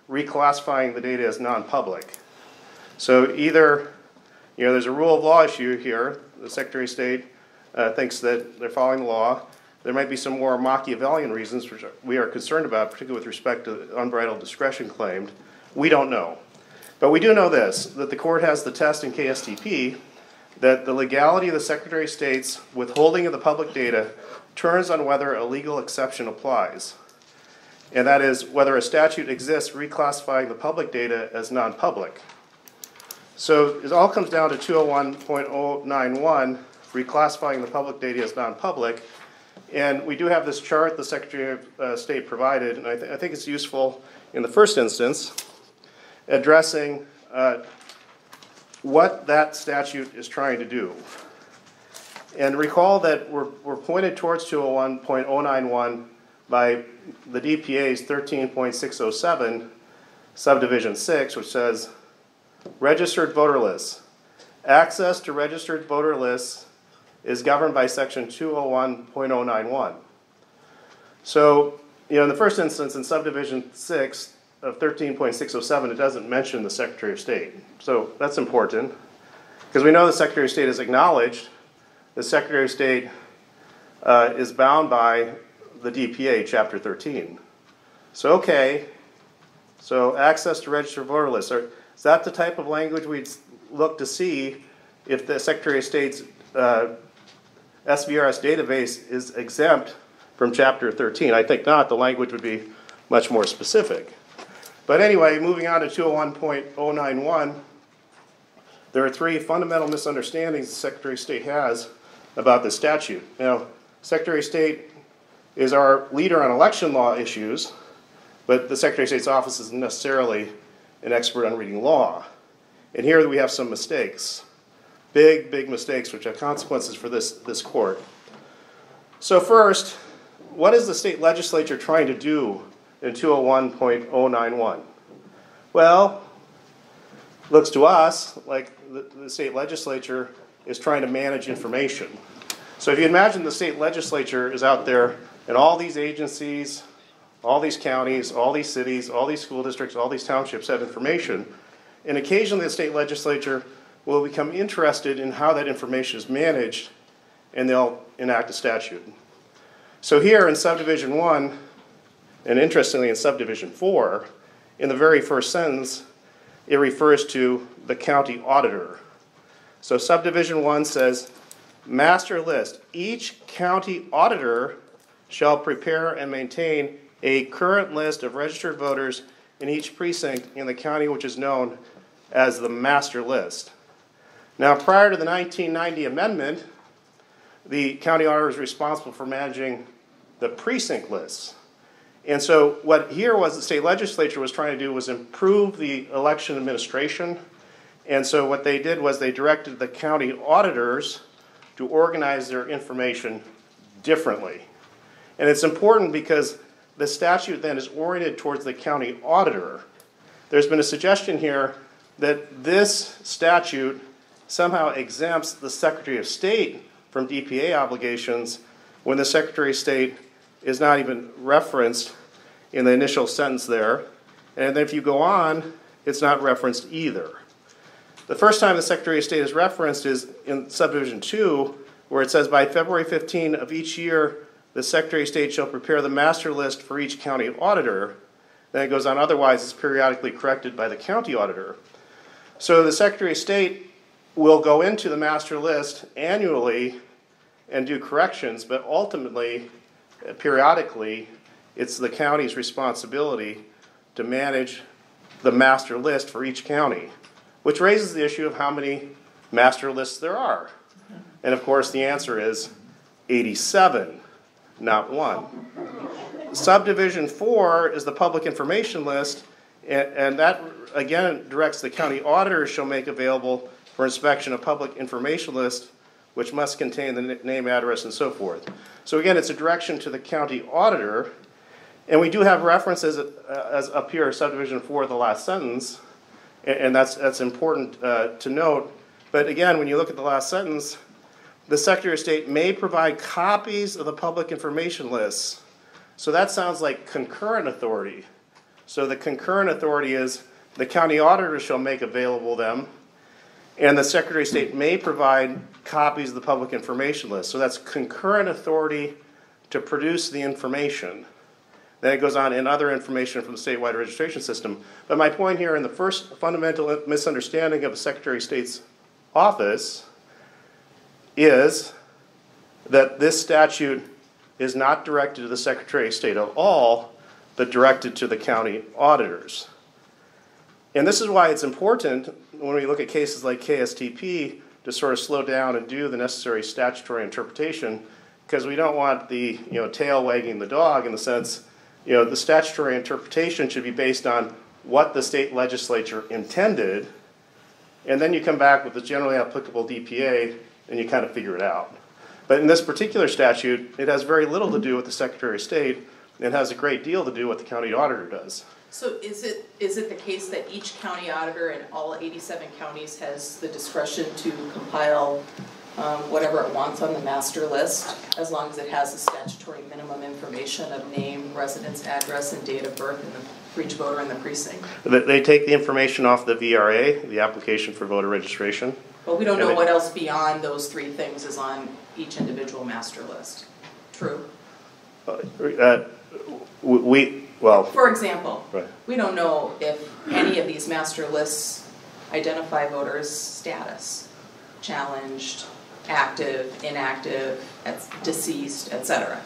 reclassifying the data as non-public. So either, there's a rule of law issue here. The Secretary of State thinks that they're following the law. There might be some more Machiavellian reasons which we are concerned about, particularly with respect to unbridled discretion claimed. We don't know. But we do know this, that the court has the test in KSTP that the legality of the Secretary of State's withholding of the public data turns on whether a legal exception applies. And that is whether a statute exists reclassifying the public data as non-public. So it all comes down to 201.091, reclassifying the public data as non-public. And we do have this chart the Secretary of State provided, and I think it's useful in the first instance, addressing what that statute is trying to do. And recall that we're pointed towards 201.091 by the DPA's 13.607, Subdivision 6, which says, registered voter lists. Access to registered voter lists is governed by section 201.091. So, in the first instance, in Subdivision 6 of 13.607, it doesn't mention the Secretary of State. So that's important, because we know the Secretary of State has acknowledged the Secretary of State is bound by the DPA, Chapter 13. So, okay, so access to registered voter lists. Is that the type of language we'd look to see if the Secretary of State's SVRS database is exempt from Chapter 13? I think not. The language would be much more specific. But anyway, moving on to 201.091, there are three fundamental misunderstandings the Secretary of State has about this statute. Now, Secretary of State is our leader on election law issues, but the Secretary of State's office isn't necessarily an expert on reading law. And here we have some mistakes, big mistakes, which have consequences for this court. So first, what is the state legislature trying to do in 201.091? Well, looks to us like the state legislature is trying to manage information. So if you imagine the state legislature is out there and all these agencies, all these counties, all these cities, all these school districts, all these townships have information, and occasionally the state legislature will become interested in how that information is managed, and they'll enact a statute. So here in Subdivision 1, and interestingly in Subdivision 4, in the very first sentence, it refers to the county auditor. So Subdivision 1 says, master list. Each county auditor shall prepare and maintain a current list of registered voters in each precinct in the county which is known as the master list. Now, prior to the 1990 amendment, the county auditor was responsible for managing the precinct lists. And so what here was the state legislature was trying to do was improve the election administration. And so what they did was they directed the county auditors to organize their information differently. And it's important because the statute then is oriented towards the county auditor. There's been a suggestion here that this statute somehow exempts the Secretary of State from DPA obligations when the Secretary of State is not even referenced in the initial sentence there. And then if you go on, it's not referenced either. The first time the Secretary of State is referenced is in Subdivision 2, where it says, by February 15 of each year, the Secretary of State shall prepare the master list for each county auditor. Then it goes on, otherwise it's periodically corrected by the county auditor. So the Secretary of State will go into the master list annually and do corrections, but ultimately, periodically, it's the county's responsibility to manage the master list for each county, which raises the issue of how many master lists there are. And of course, the answer is 87, not 1. Subdivision 4 is the public information list, and that again directs the county auditor shall make available for inspection a public information list which must contain the name, address, and so forth. So again, it's a direction to the county auditor, and we do have references as up here, Subdivision 4, the last sentence, and that's important to note. But again, when you look at the last sentence, the Secretary of State may provide copies of the public information lists. So that sounds like concurrent authority. So the concurrent authority is the county auditor shall make available them, and the Secretary of State may provide copies of the public information list. So that's concurrent authority to produce the information. Then it goes on in other information from the statewide registration system. But my point here in the first fundamental misunderstanding of the Secretary of State's office is that this statute is not directed to the Secretary of State at all, but directed to the county auditors. And this is why it's important when we look at cases like KSTP to sort of slow down and do the necessary statutory interpretation, because we don't want the tail wagging the dog in the sense, the statutory interpretation should be based on what the state legislature intended, and then you come back with the generally applicable DPA and you kind of figure it out. But in this particular statute, it has very little to do with the Secretary of State, and has a great deal to do with what the county auditor does. So is it the case that each county auditor in all 87 counties has the discretion to compile whatever it wants on the master list, as long as it has the statutory minimum information of name, residence address, and date of birth for each voter in the precinct? They take the information off the VRA, the application for voter registration. But we don't know what else beyond those three things is on each individual master list. True? For example, right. We don't know if any of these master lists identify voters' status, challenged, active, inactive, deceased, etc.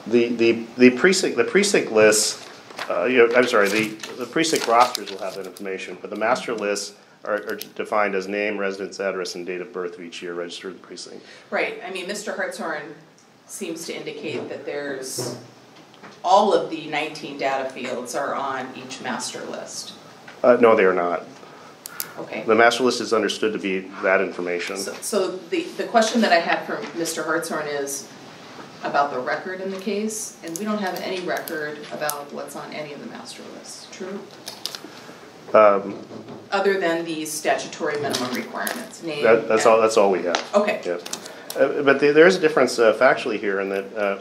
The precinct lists, the precinct rosters will have that information, but the master lists are defined as name, residence address, and date of birth of each year registered in the precinct. Right. I mean, Mr. Hartshorn seems to indicate that there's all of the 19 data fields are on each master list. No, they are not. Okay. The master list is understood to be that information. So the question that I have from Mr. Hartshorn is about the record in the case, and we don't have any record about what's on any of the master lists. True? Other than these statutory minimum requirements. Name, that's all we have. Okay. Yeah. But there is a difference factually here in that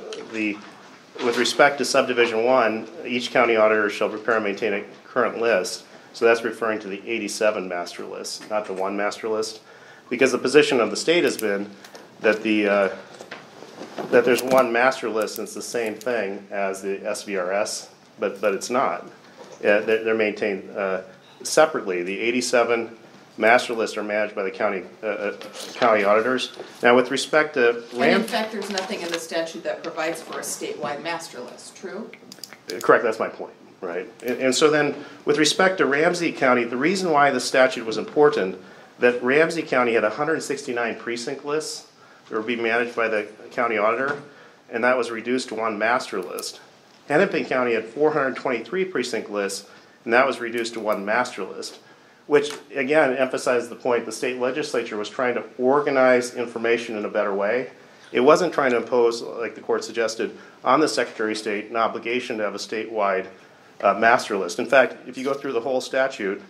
with respect to Subdivision 1, each county auditor shall prepare and maintain a current list. So that's referring to the 87 master lists, not the one master list. Because the position of the state has been that that there's one master list and it's the same thing as the SVRS, but it's not. They're maintained separately. The 87 master lists are managed by the county auditors. Now, with respect to and in fact, there's nothing in the statute that provides for a statewide master list. True? Correct. That's my point. Right. And so then, with respect to Ramsey County, the reason why the statute was important, that Ramsey County had 169 precinct lists that would be managed by the county auditor, and that was reduced to one master list. Hennepin County had 423 precinct lists, and that was reduced to one master list, which again emphasizes the point the state legislature was trying to organize information in a better way. It wasn't trying to impose, like the court suggested, on the Secretary of State an obligation to have a statewide master list. In fact, if you go through the whole statute,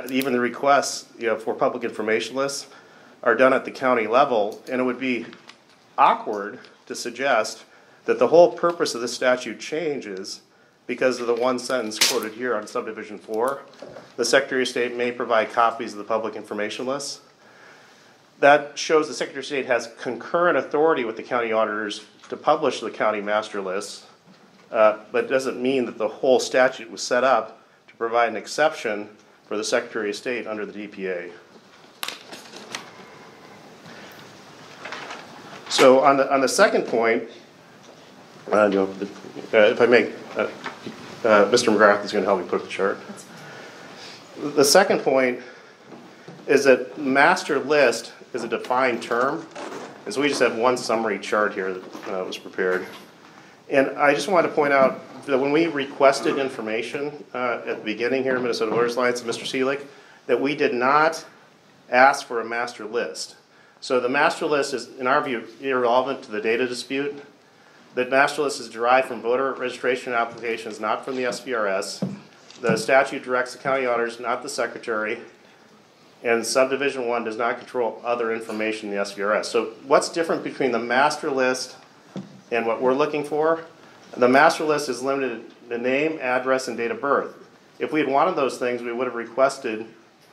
even the requests for public information lists are done at the county level, and it would be awkward to suggest that the whole purpose of this statute changes because of the one sentence quoted here on Subdivision 4. The Secretary of State may provide copies of the public information lists. That shows the Secretary of State has concurrent authority with the county auditors to publish the county master lists, but it doesn't mean that the whole statute was set up to provide an exception for the Secretary of State under the DPA. So on the second point, if I may, Mr. McGrath is going to help me put up the chart. The second point is that master list is a defined term, and so we just have one summary chart here that was prepared. And I just wanted to point out that when we requested information at the beginning here in Minnesota Voters Alliance, Mr. Seelig, that we did not ask for a master list. So the master list is, in our view, irrelevant to the data dispute. The master list is derived from voter registration applications, not from the SVRS. The statute directs the county auditors, not the secretary. And Subdivision 1 does not control other information in the SVRS. So what's different between the master list and what we're looking for? The master list is limited to name, address, and date of birth. If we had wanted those things, we would have requested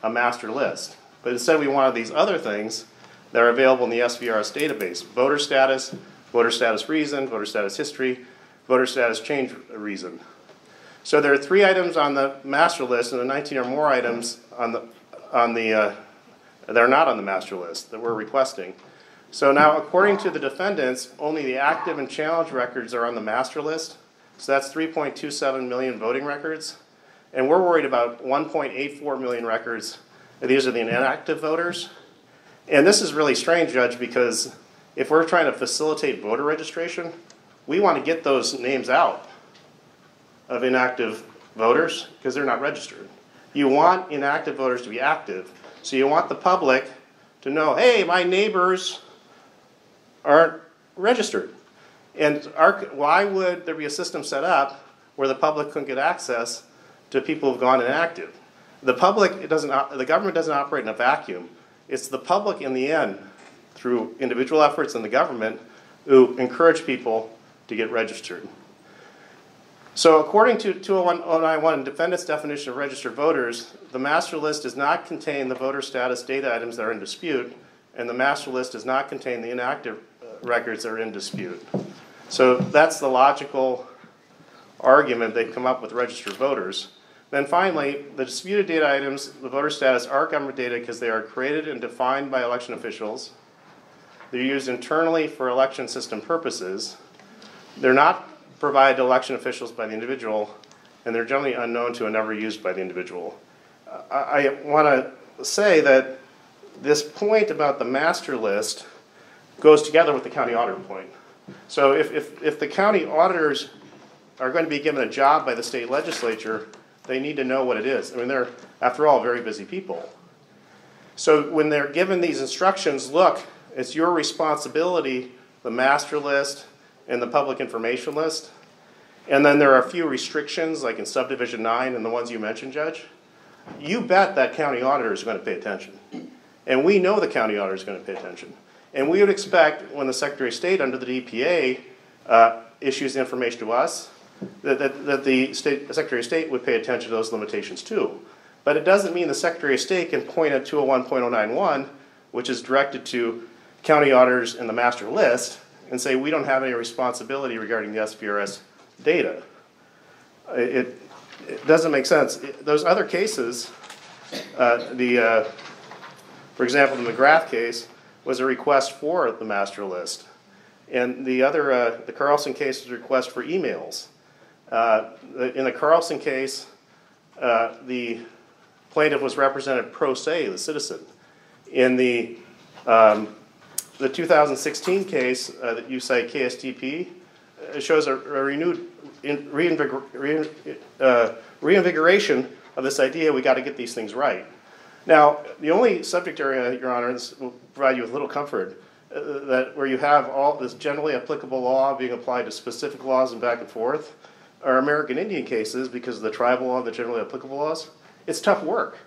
a master list. But instead we wanted these other things that are available in the SVRS database. Voter status reason, voter status history, voter status change reason. So there are 3 items on the master list and the 19 or more items that are not on the master list that we're requesting. So now, according to the defendants, only the active and challenge records are on the master list. So that's 3.27 million voting records. And we're worried about 1.84 million records. These are the inactive voters. And this is really strange, Judge, because if we're trying to facilitate voter registration, we want to get those names out of inactive voters because they're not registered. You want inactive voters to be active. So you want the public to know, hey, my neighbors aren't registered. And why would there be a system set up where the public couldn't get access to people who've gone inactive? The government doesn't operate in a vacuum. It's the public in the end, through individual efforts in the government, who encourage people to get registered. So according to 201.091, defendant's definition of registered voters, the master list does not contain the voter status data items that are in dispute, and the master list does not contain the inactive records that are in dispute. So that's the logical argument they've come up with registered voters. Then finally, the disputed data items, the voter status, are government data because they are created and defined by election officials. They're used internally for election system purposes. They're not provided to election officials by the individual, and they're generally unknown to and never used by the individual. I want to say that this point about the master list goes together with the county auditor point. So if the county auditors are going to be given a job by the state legislature, they need to know what it is. I mean, they're, after all, very busy people. So when they're given these instructions, look, it's your responsibility, the master list and the public information list. And then there are a few restrictions, like in Subdivision 9 and the ones you mentioned, Judge. You bet that county auditor is going to pay attention. And we know the county auditor is going to pay attention. And we would expect when the Secretary of State under the DPA issues information to us, that the Secretary of State would pay attention to those limitations too. But it doesn't mean the Secretary of State can point at 201.091, which is directed to county auditors in the master list, and say we don't have any responsibility regarding the SVRS data. It doesn't make sense. Those other cases, for example, the McGrath case was a request for the master list. And the other, the Carlson case was a request for emails. In the Carlson case, the plaintiff was represented pro se, the citizen. In the 2016 case that you cite, KSTP, it shows a renewed reinvigoration of this idea we got to get these things right. Now, the only subject area, Your Honor, this will provide you with little comfort, that where you have all this generally applicable law being applied to specific laws and back and forth, are American Indian cases because of the tribal law, the generally applicable laws. It's tough work.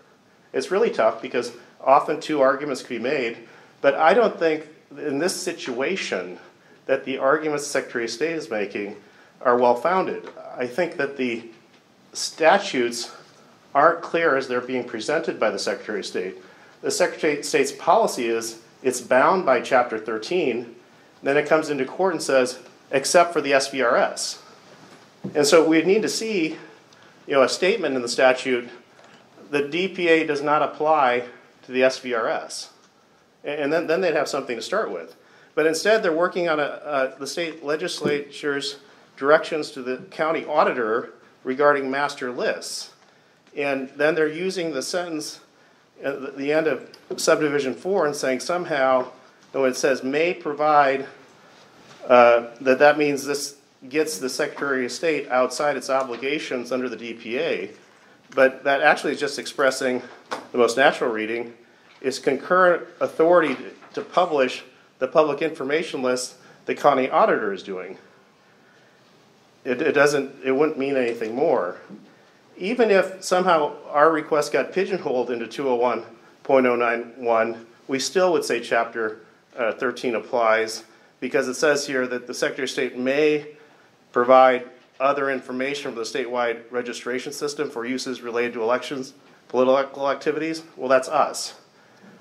It's really tough because often two arguments can be made, but I don't think in this situation that the arguments the Secretary of State is making are well-founded. I think that the statutes aren't clear as they're being presented by the Secretary of State. The Secretary of State's policy is it's bound by Chapter 13, then it comes into court and says, except for the SVRS. And so we need to see, a statement in the statute that DPA does not apply to the SVRS. And then they'd have something to start with. But instead, they're working on the state legislature's directions to the county auditor regarding master lists. And then they're using the sentence at the end of Subdivision 4 and saying somehow, when it says may provide, that means this gets the Secretary of State outside its obligations under the DPA, but that actually is just expressing the most natural reading is concurrent authority to publish the public information list the county auditor is doing. It wouldn't mean anything more. Even if somehow our request got pigeonholed into 201.091, we still would say Chapter 13 applies, because it says here that the Secretary of State may provide other information for the statewide registration system for uses related to elections, political activities. Well, that's us.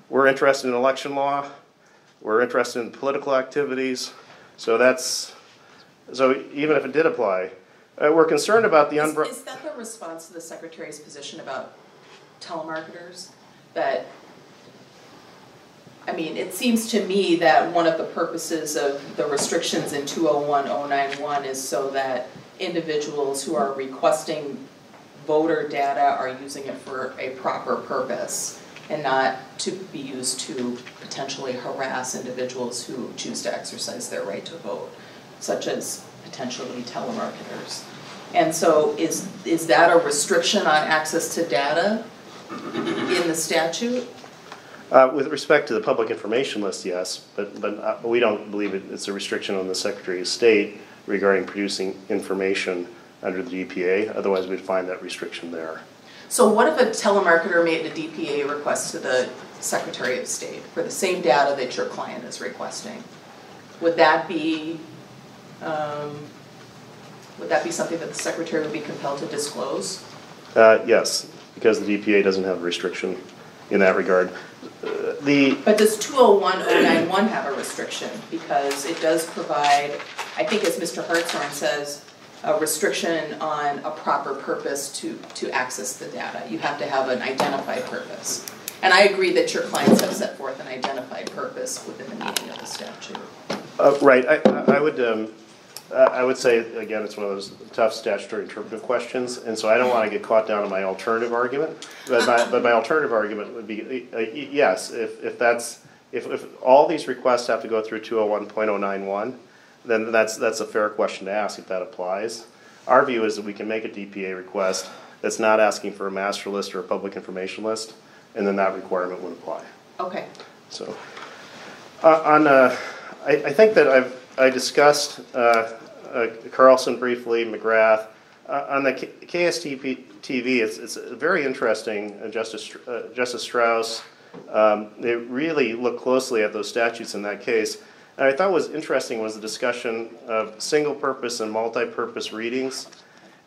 We're interested in election law. We're interested in political activities. So even if it did apply, we're concerned about the Is that the response to the Secretary's position about telemarketers? That, I mean, it seems to me that one of the purposes of the restrictions in 201.091 is so that individuals who are requesting voter data are using it for a proper purpose and not to be used to potentially harass individuals who choose to exercise their right to vote, such as potentially telemarketers. And so is that a restriction on access to data in the statute? With respect to the public information list, yes, but we don't believe it's a restriction on the Secretary of State regarding producing information under the DPA. Otherwise, we'd find that restriction there. So what if a telemarketer made a DPA request to the Secretary of State for the same data that your client is requesting? Would that be something that the Secretary would be compelled to disclose? Yes, because the DPA doesn't have a restriction in that regard. But does 201.091 have a restriction? Because it does provide, I think as Mr. Hartshorn says, a restriction on a proper purpose to access the data. You have to have an identified purpose. And I agree that your clients have set forth an identified purpose within the meaning of the statute. Right. I would say, again, it's one of those tough statutory interpretive questions, and so I don't want to get caught down in my alternative argument. But my alternative argument would be, yes, if all these requests have to go through 201.091, then that's a fair question to ask if that applies. Our view is that we can make a DPA request that's not asking for a master list or a public information list, and then that requirement would apply. Okay. So, I think that I discussed Carlson briefly, McGrath. On the KSTP-TV, it's very interesting, Justice Strauss. They really looked closely at those statutes in that case. And I thought what was interesting was the discussion of single-purpose and multi-purpose readings,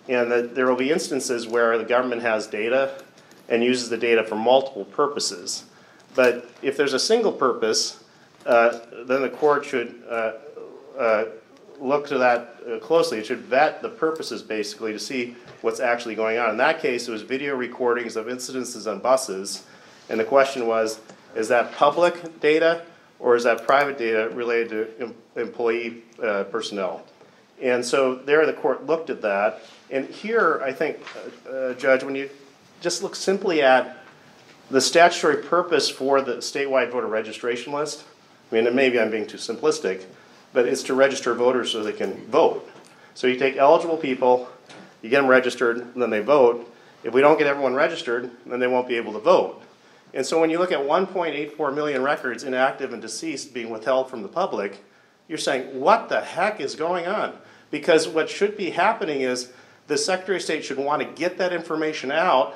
and that there will be instances where the government has data and uses the data for multiple purposes. But if there's a single purpose, then the court should look to that closely. It should vet the purposes, basically, to see what's actually going on. In that case, it was video recordings of incidences on buses, and the question was, is that public data or is that private data related to employee personnel? And so there the court looked at that. And here, I think, Judge, when you just look simply at the statutory purpose for the statewide voter registration list, I mean, and maybe I'm being too simplistic, but it's to register voters so they can vote. So you take eligible people, you get them registered, and then they vote. If we don't get everyone registered, then they won't be able to vote. And so when you look at 1.84 million records, inactive and deceased, being withheld from the public, you're saying, what the heck is going on? Because what should be happening is the Secretary of State should want to get that information out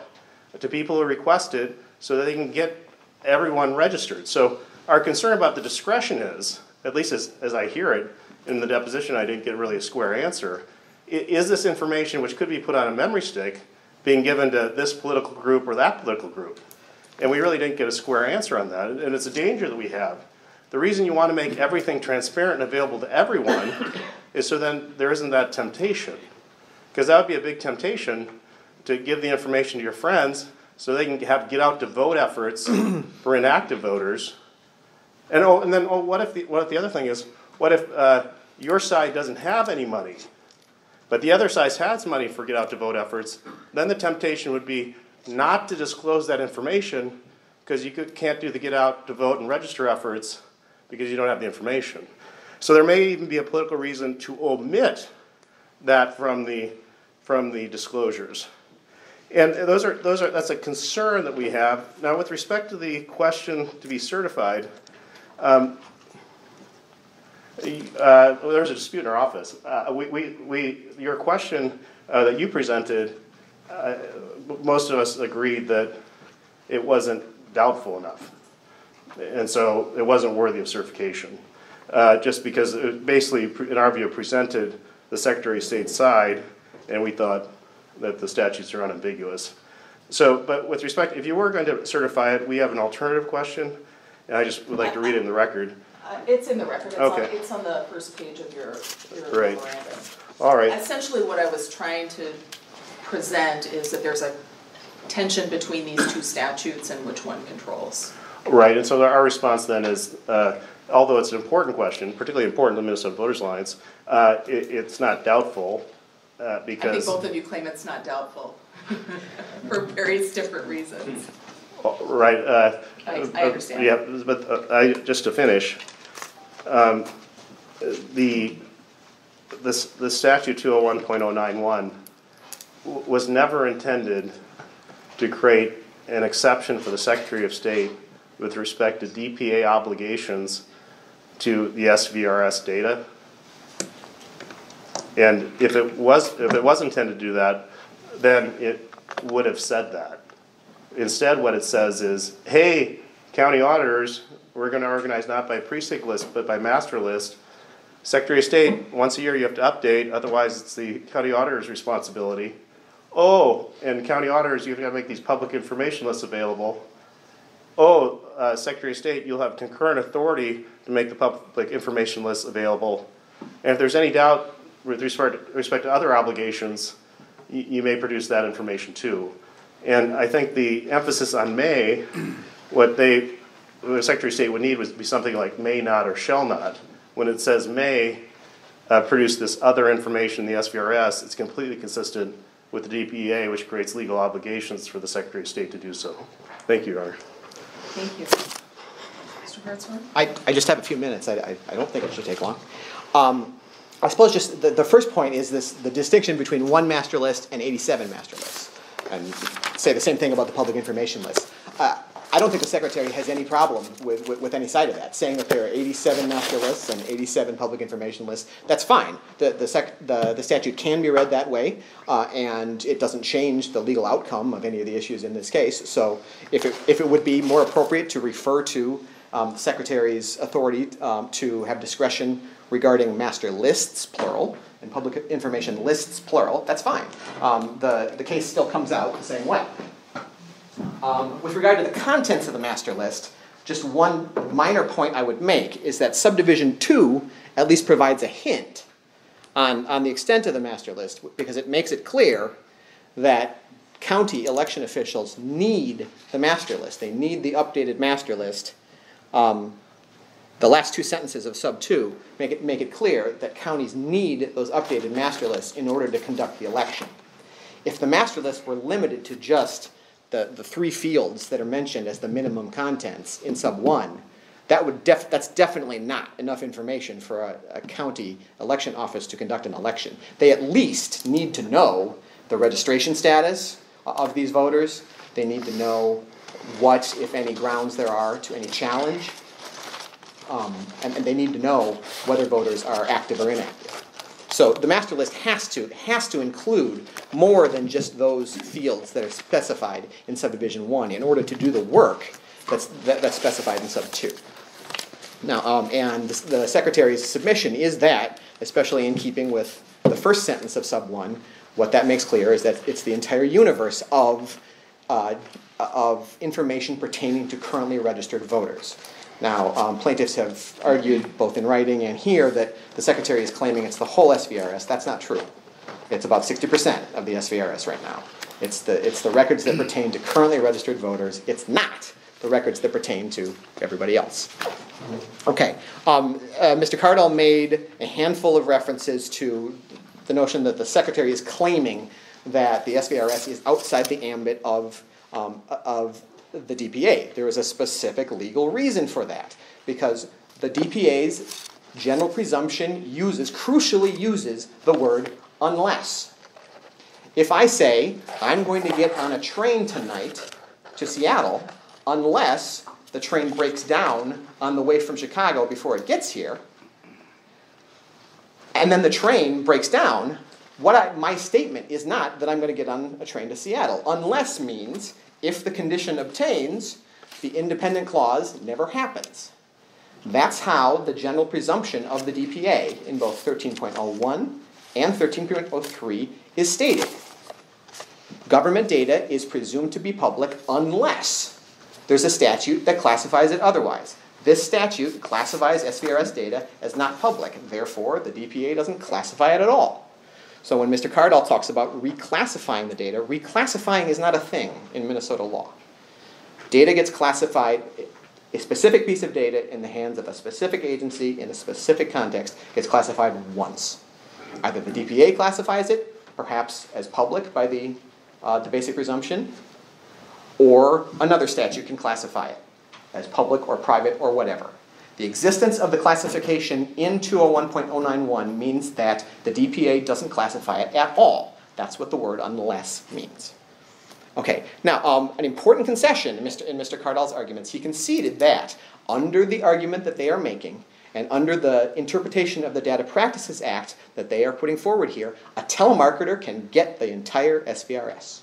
to people who request it so that they can get everyone registered. So our concern about the discretion is, at least as I hear it, in the deposition I didn't get really a square answer, is this information, which could be put on a memory stick, being given to this political group or that political group? And we really didn't get a square answer on that, and it's a danger that we have. The reason you want to make everything transparent and available to everyone is so then there isn't that temptation. Because that would be a big temptation to give the information to your friends so they can have get out to vote efforts for inactive voters. And what if the other thing is, what if your side doesn't have any money, but the other side has money for get out to vote efforts? Then the temptation would be not to disclose that information because you can't do the get out to vote and register efforts because you don't have the information. So there may even be a political reason to omit that from the disclosures. And that's a concern that we have. Now, with respect to the question to be certified, there was a dispute in our office. Your question that you presented, most of us agreed that it wasn't doubtful enough. And so it wasn't worthy of certification. Just because it basically, in our view, presented the Secretary of State's side, and we thought that the statutes are unambiguous. So, but with respect, if you were going to certify it, we have an alternative question, and I just would like to read it in the record. It's in the record. Okay. It's on the first page of your Right. memorandum. All right. Essentially, what I was trying to present is that there's a tension between these two statutes and which one controls. Right, and so our response then is, although it's an important question, particularly important to Minnesota voters' lines, it's not doubtful because... I think both of you claim it's not doubtful for various different reasons. Right. I understand. Yeah, but just to finish, the statute 201.091 was never intended to create an exception for the Secretary of State with respect to DPA obligations to the SVRS data. And if it was intended to do that, then it would have said that. Instead, what it says is, hey, county auditors, we're going to organize not by precinct list, but by master list. Secretary of State, once a year you have to update, otherwise it's the county auditor's responsibility. Oh, and county auditors, you've got to make these public information lists available. Oh, Secretary of State, you'll have concurrent authority to make the public information lists available. And if there's any doubt with respect to other obligations, you may produce that information too. And I think the emphasis on may, what the Secretary of State would need would be something like may not or shall not. When it says may produce this other information in the SVRS, it's completely consistent with the DPA, which creates legal obligations for the Secretary of State to do so. Thank you, Your Honor. Thank you. Mr. Hartshorn? I just have a few minutes. I don't think it should take long. I suppose just the first point is the distinction between one master list and 87 master lists. And say the same thing about the public information list. I don't think the Secretary has any problem with any side of that. Saying that there are 87 master lists and 87 public information lists, that's fine. The statute can be read that way, and it doesn't change the legal outcome of any of the issues in this case. So if it would be more appropriate to refer to the Secretary's authority to have discretion regarding master lists, plural, and public information lists, plural, that's fine. The case still comes out the same way. With regard to the contents of the master list, just one minor point I would make is that Subdivision 2 at least provides a hint on the extent of the master list, because it makes it clear that county election officials need the master list. They need the updated master list. The last two sentences of Sub 2 make it clear that counties need those updated master lists in order to conduct the election. If the master list were limited to just the three fields that are mentioned as the minimum contents in Sub 1, that's definitely not enough information for a county election office to conduct an election. They at least need to know the registration status of these voters. They need to know what, if any, grounds there are to any challenge. And they need to know whether voters are active or inactive. So the master list has to include more than just those fields that are specified in Subdivision 1 in order to do the work that's specified in Sub 2. Now, and the Secretary's submission is that, especially in keeping with the first sentence of Sub 1, what that makes clear is that it's the entire universe of information pertaining to currently registered voters. Now, plaintiffs have argued both in writing and here that the Secretary is claiming it's the whole SVRS. That's not true. It's about 60% of the SVRS right now. It's the records that pertain to currently registered voters. It's not the records that pertain to everybody else. Okay, Mr. Cardall made a handful of references to the notion that the Secretary is claiming that the SVRS is outside the ambit of the DPA. There is a specific legal reason for that, because the DPA's general presumption crucially uses the word unless. If I say, I'm going to get on a train tonight to Seattle, unless the train breaks down on the way from Chicago before it gets here, and then the train breaks down, my statement is not that I'm going to get on a train to Seattle. Unless means, if the condition obtains, the independent clause never happens. That's how the general presumption of the DPA in both 13.01 and 13.03 is stated. Government data is presumed to be public unless there's a statute that classifies it otherwise. This statute classifies SVRS data as not public. Therefore, the DPA doesn't classify it at all. So when Mr. Cardall talks about reclassifying the data, reclassifying is not a thing in Minnesota law. Data gets classified, a specific piece of data in the hands of a specific agency in a specific context gets classified once. Either the DPA classifies it, perhaps as public by the basic presumption, or another statute can classify it as public or private or whatever. The existence of the classification in 201.091 means that the DPA doesn't classify it at all. That's what the word unless means. Okay, now an important concession in Mr. Cardall's arguments, he conceded that under the argument that they are making and under the interpretation of the Data Practices Act that they are putting forward here, a telemarketer can get the entire SVRS.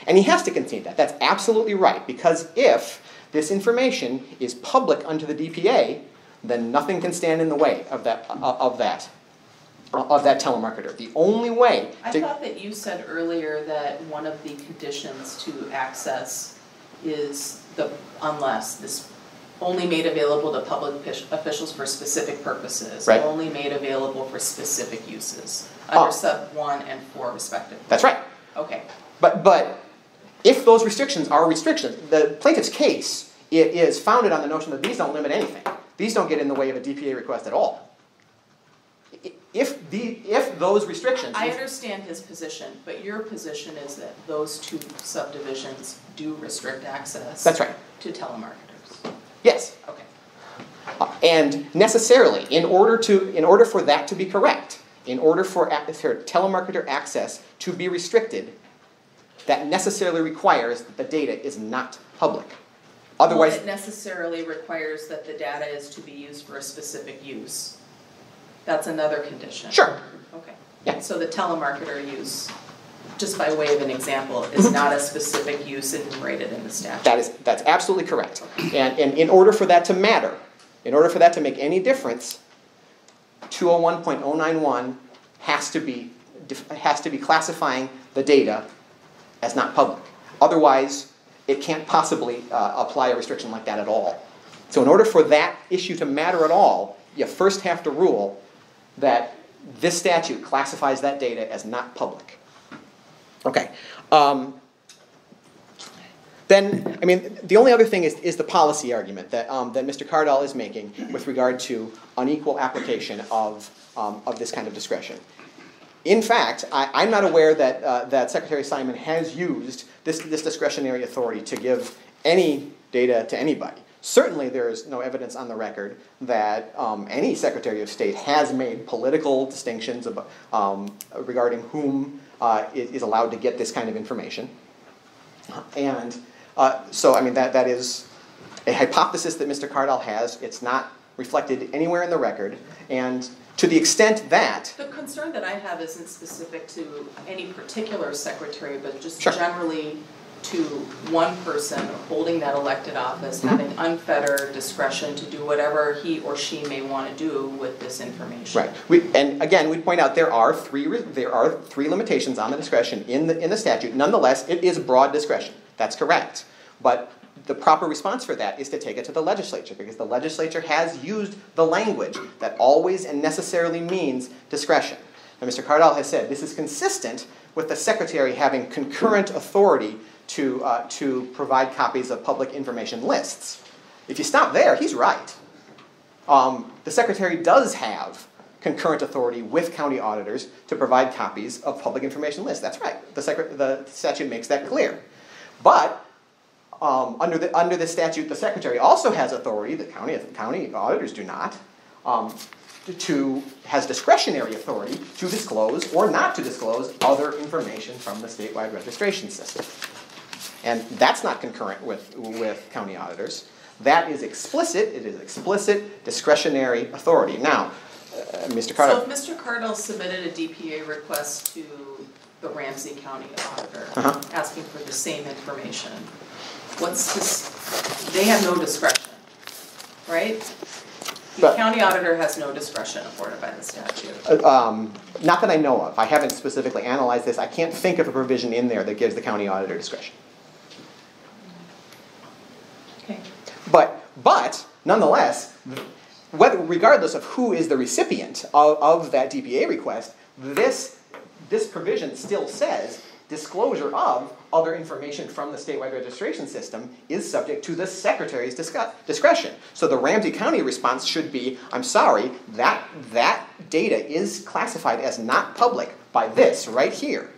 And he has to concede that. That's absolutely right, because if this information is public unto the DPA, then nothing can stand in the way of that telemarketer. The only way I thought that you said earlier that one of the conditions to access is the unless, this only made available to public officials for specific purposes, right, only made available for specific uses, under sub 1 and 4 respectively. That's right. Okay. But if those restrictions are restrictions, the plaintiff's case is founded on the notion that these don't limit anything. These don't get in the way of a DPA request at all. If those restrictions... I understand his position, but your position is that those two subdivisions do restrict access. That's right. To telemarketers. Yes. Okay. And necessarily, in order for that to be correct, in order for telemarketer access to be restricted, that necessarily requires that the data is not public. Otherwise, well, it necessarily requires that the data is to be used for a specific use. That's another condition. Sure. Okay. Yeah. So the telemarketer use, just by way of an example, is not a specific use enumerated in the statute. That's absolutely correct. And in order for that to matter, in order for that to make any difference, 201.091 has to be classifying the data as not public. Otherwise, it can't possibly apply a restriction like that at all. So in order for that issue to matter at all, you first have to rule that this statute classifies that data as not public. Okay. Then, I mean, the only other thing is the policy argument that Mr. Cardall is making with regard to unequal application of this kind of discretion. In fact, I'm not aware that Secretary Simon has used this discretionary authority to give any data to anybody. Certainly there is no evidence on the record that any Secretary of State has made political distinctions about, regarding whom is allowed to get this kind of information. And so, I mean, that is a hypothesis that Mr. Cardall has. It's not reflected anywhere in the record. And to the extent that... The concern that I have isn't specific to any particular secretary, but just Sure. generally to one person holding that elected office, having unfettered discretion to do whatever he or she may want to do with this information. Right. And again, we'd point out there are three limitations on the discretion in the statute. Nonetheless, it is broad discretion. That's correct. But the proper response for that is to take it to the legislature, because the legislature has used the language that always and necessarily means discretion. And Mr. Cardall has said this is consistent with the secretary having concurrent authority to provide copies of public information lists. If you stop there, he's right. The secretary does have concurrent authority with county auditors to provide copies of public information lists. That's right. The statute makes that clear. But under the statute, the secretary also has authority. The county auditors do not. has discretionary authority to disclose or not to disclose other information from the statewide registration system. And that's not concurrent with county auditors. That is explicit. It is explicit discretionary authority. Now, Mr. Carter. So if Mr. Cardle submitted a DPA request to the Ramsey County Auditor asking for the same information, they have no discretion, right? The county auditor has no discretion afforded by the statute. Not that I know of. I haven't specifically analyzed this. I can't think of a provision in there that gives the county auditor discretion. Okay. But nonetheless, regardless of who is the recipient of that DPA request, this provision still says disclosure of other information from the statewide registration system is subject to the Secretary's discretion. So the Ramsey County response should be, I'm sorry, that data is classified as not public by this right here.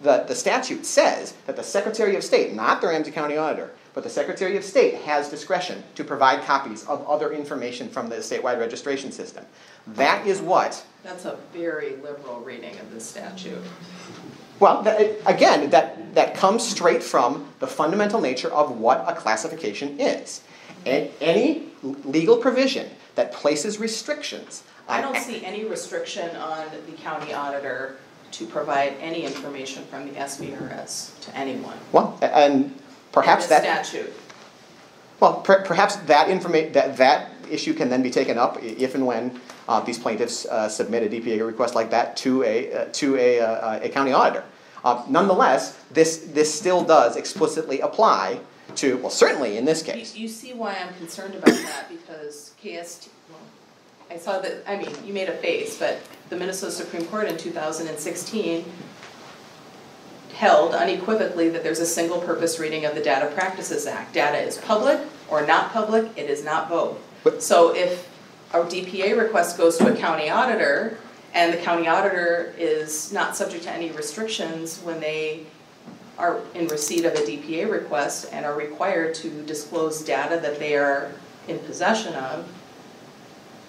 The statute says that the Secretary of State, not the Ramsey County Auditor, but the Secretary of State has discretion to provide copies of other information from the statewide registration system. That is what... That's a very liberal reading of the statute. Well, that comes straight from the fundamental nature of what a classification is. Any legal provision that places restrictions on... I don't see any restriction on the county auditor to provide any information from the SVRS to anyone. Well, and perhaps that... statute. Well, perhaps that issue can then be taken up if and when these plaintiffs submit a DPA request like that to a county auditor. Nonetheless, this still does explicitly apply to, well, certainly in this case. You see why I'm concerned about that, because KST, well, I saw that, I mean, you made a face, but the Minnesota Supreme Court in 2016 held unequivocally that there's a single purpose reading of the Data Practices Act. Data is public or not public, it is not both. So if a DPA request goes to a county auditor and the county auditor is not subject to any restrictions when they are in receipt of a DPA request and are required to disclose data that they are in possession of,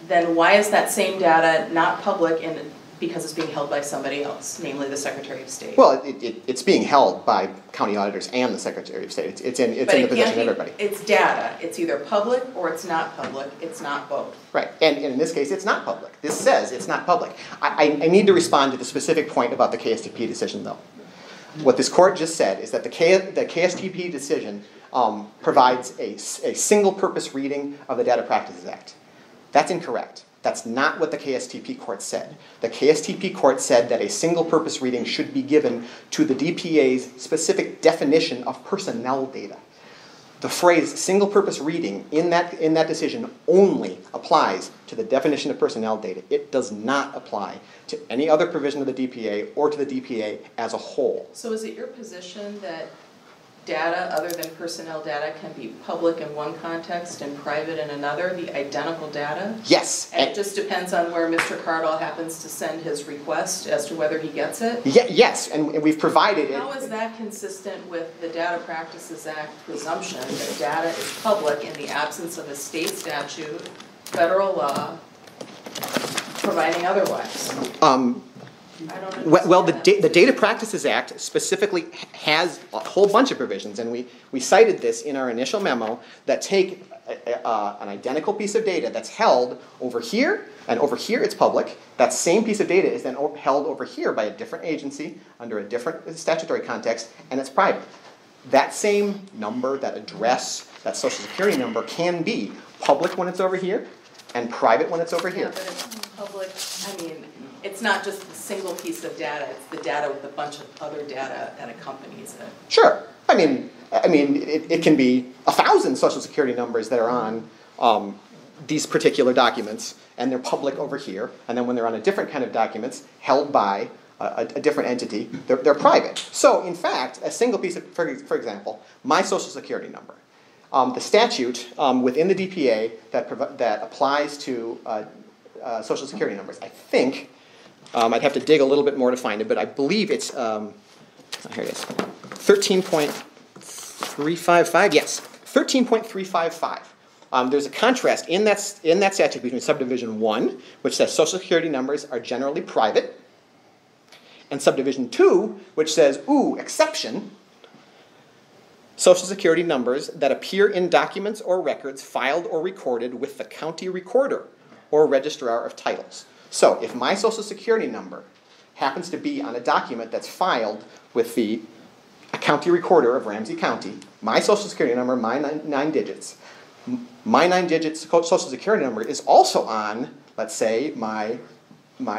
then why is that same data not public because it's being held by somebody else, namely the Secretary of State? Well, it's being held by county auditors and the Secretary of State. It's in the possession of everybody. It's data. It's either public or it's not public. It's not both. Right, and in this case, it's not public. This says it's not public. I need to respond to the specific point about the KSTP decision, though. What this court just said is that the KSTP decision provides a single-purpose reading of the Data Practices Act. That's incorrect. That's not what the KSTP court said. The KSTP court said that a single-purpose reading should be given to the DPA's specific definition of personnel data. The phrase single-purpose reading in that decision only applies to the definition of personnel data. It does not apply to any other provision of the DPA or to the DPA as a whole. So is it your position that data other than personnel data can be public in one context and private in another, the identical data? Yes. And it just depends on where Mr. Cardle happens to send his request as to whether he gets it? Yes, and we've provided it. How is that consistent with the Data Practices Act presumption that data is public in the absence of a state statute, federal law, providing otherwise? Well, the Data Practices Act specifically has a whole bunch of provisions, and we cited this in our initial memo, that take an identical piece of data that's held over here, and over here it's public. That same piece of data is then held over here by a different agency under a different statutory context, and it's private. That same number, that address, that social security number can be public when it's over here, and private when it's over here. Yeah, but it's public, I mean, it's not just a single piece of data, it's the data with a bunch of other data that accompanies it. Sure. I mean, it can be 1,000 social security numbers that are on these particular documents, and they're public over here, and then when they're on a different kind of documents held by a different entity, they're private. So, in fact, a single piece of, for example, my social security number. The statute within the DPA that applies to social security numbers, I think, I'd have to dig a little bit more to find it, but I believe it's, here it is, 13.355, yes, 13.355 there's a contrast in that statute between Subdivision 1, which says Social Security numbers are generally private, and Subdivision 2, which says, ooh, exception, Social Security numbers that appear in documents or records filed or recorded with the county recorder or registrar of titles. So if my Social Security number happens to be on a document that's filed with the county recorder of Ramsey County, my Social Security number, my nine digits, my 9 digits Social Security number is also on, let's say, my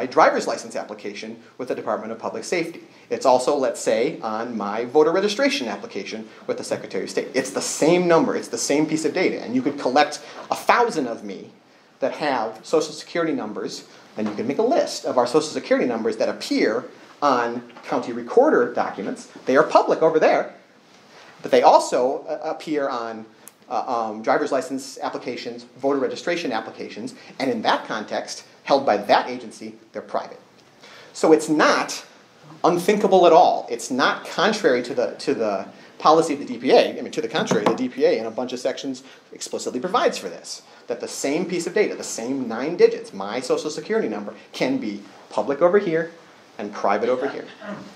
driver's license application with the Department of Public Safety. It's also, let's say, on my voter registration application with the Secretary of State. It's the same number, it's the same piece of data, and you could collect 1,000 of me that have Social Security numbers, and you can make a list of our Social Security numbers that appear on county recorder documents. They are public over there, but they also appear on driver's license applications, voter registration applications, and in that context, held by that agency, they're private. So it's not unthinkable at all. It's not contrary to the policy of the DPA. I mean, to the contrary, the DPA in a bunch of sections explicitly provides for this, that the same piece of data, the same 9 digits, my Social Security number, can be public over here and private over here.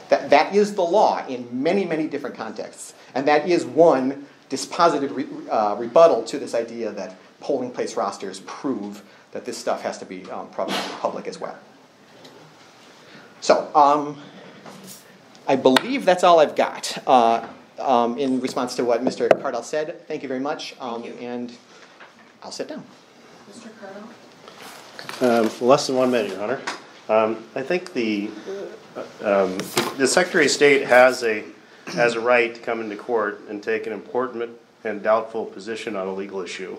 That is the law in many, many different contexts. And that is one dispositive rebuttal to this idea that polling place rosters prove that this stuff has to be public as well. So, I believe that's all I've got in response to what Mr. Cardell said. Thank you very much, and I'll sit down. Mr. Cardell? Less than 1 minute, Your Honor. I think the Secretary of State has a right to come into court and take an important and doubtful position on a legal issue.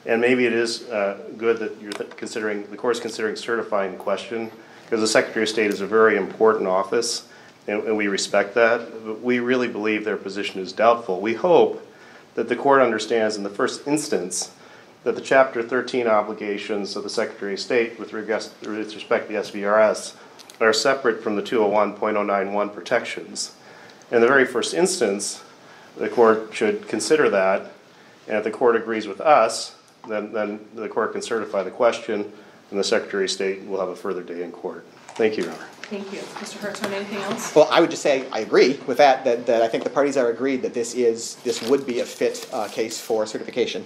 And maybe it is good that you're the court's considering certifying the question, because the Secretary of State is a very important office, and we respect that. But we really believe their position is doubtful. We hope that the court understands in the first instance that the Chapter 13 obligations of the Secretary of State with respect to the SVRS are separate from the 201.091 protections. In the very first instance, the court should consider that, and if the court agrees with us, then the court can certify the question, and the Secretary of State will have a further day in court. Thank you, Your Honor. Thank you. Mr. Hartshorn, anything else? Well, I would just say I agree with that I think the parties are agreed that this would be a fit case for certification.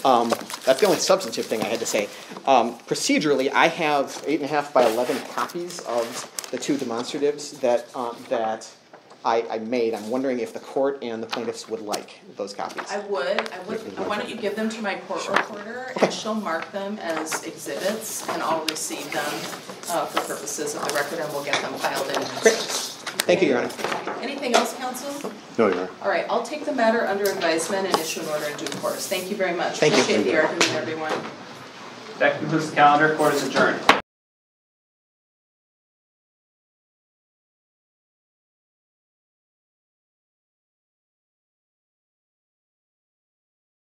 That's the only substantive thing I had to say. Procedurally, I have 8.5 by 11 copies of the 2 demonstratives that I made. I'm wondering if the court and the plaintiffs would like those copies. I would. Why don't you give them to my court reporter, and she'll mark them as exhibits, and I'll receive them for purposes of the record, and we'll get them filed in. Great. Thank you, Your Honor. Anything else, counsel? No, Your Honor. All right, I'll take the matter under advisement and issue an order in due course. Thank you very much. Thank you. Appreciate the argument, everyone. That concludes the calendar. Court is adjourned.